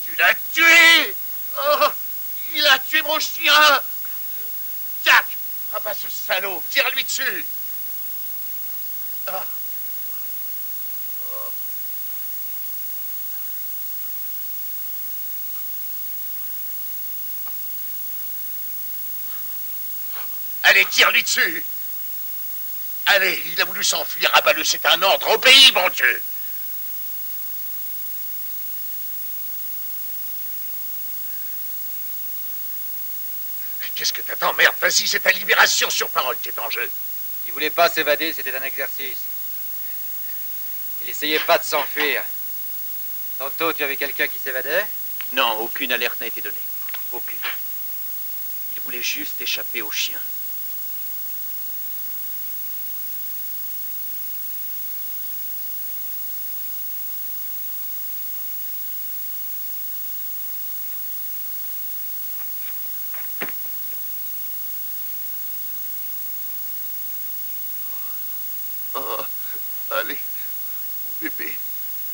Tu l'as tué! Oh! Il a tué mon chien! Jack! Ah bah ce salaud! Tire-lui dessus! Ah. Oh. Allez, tire-lui dessus! Allez, il a voulu s'enfuir, abat-le, c'est un ordre au pays, mon Dieu! Qu'est-ce que t'attends, merde? Vas-y, c'est ta libération sur parole qui est en jeu. Il voulait pas s'évader, c'était un exercice. Il essayait pas de s'enfuir. Tantôt, tu avais quelqu'un qui s'évadait? Non, aucune alerte n'a été donnée. Aucune. Il voulait juste échapper au chien. Oh, allez, mon bébé.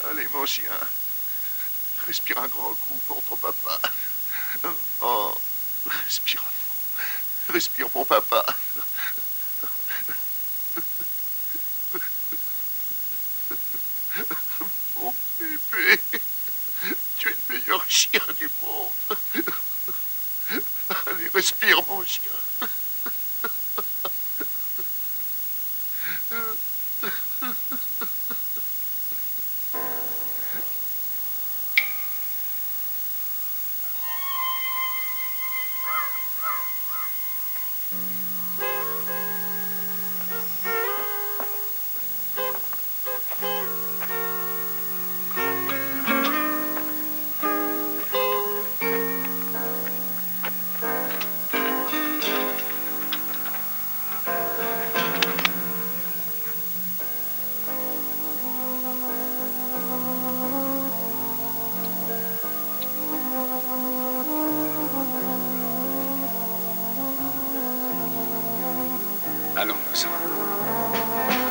Allez, mon chien. Respire un grand coup pour ton papa. Oh, respire à fond. Respire pour papa. Mon bébé, tu es le meilleur chien du monde. Allez, respire, mon chien. Allons, Innocent.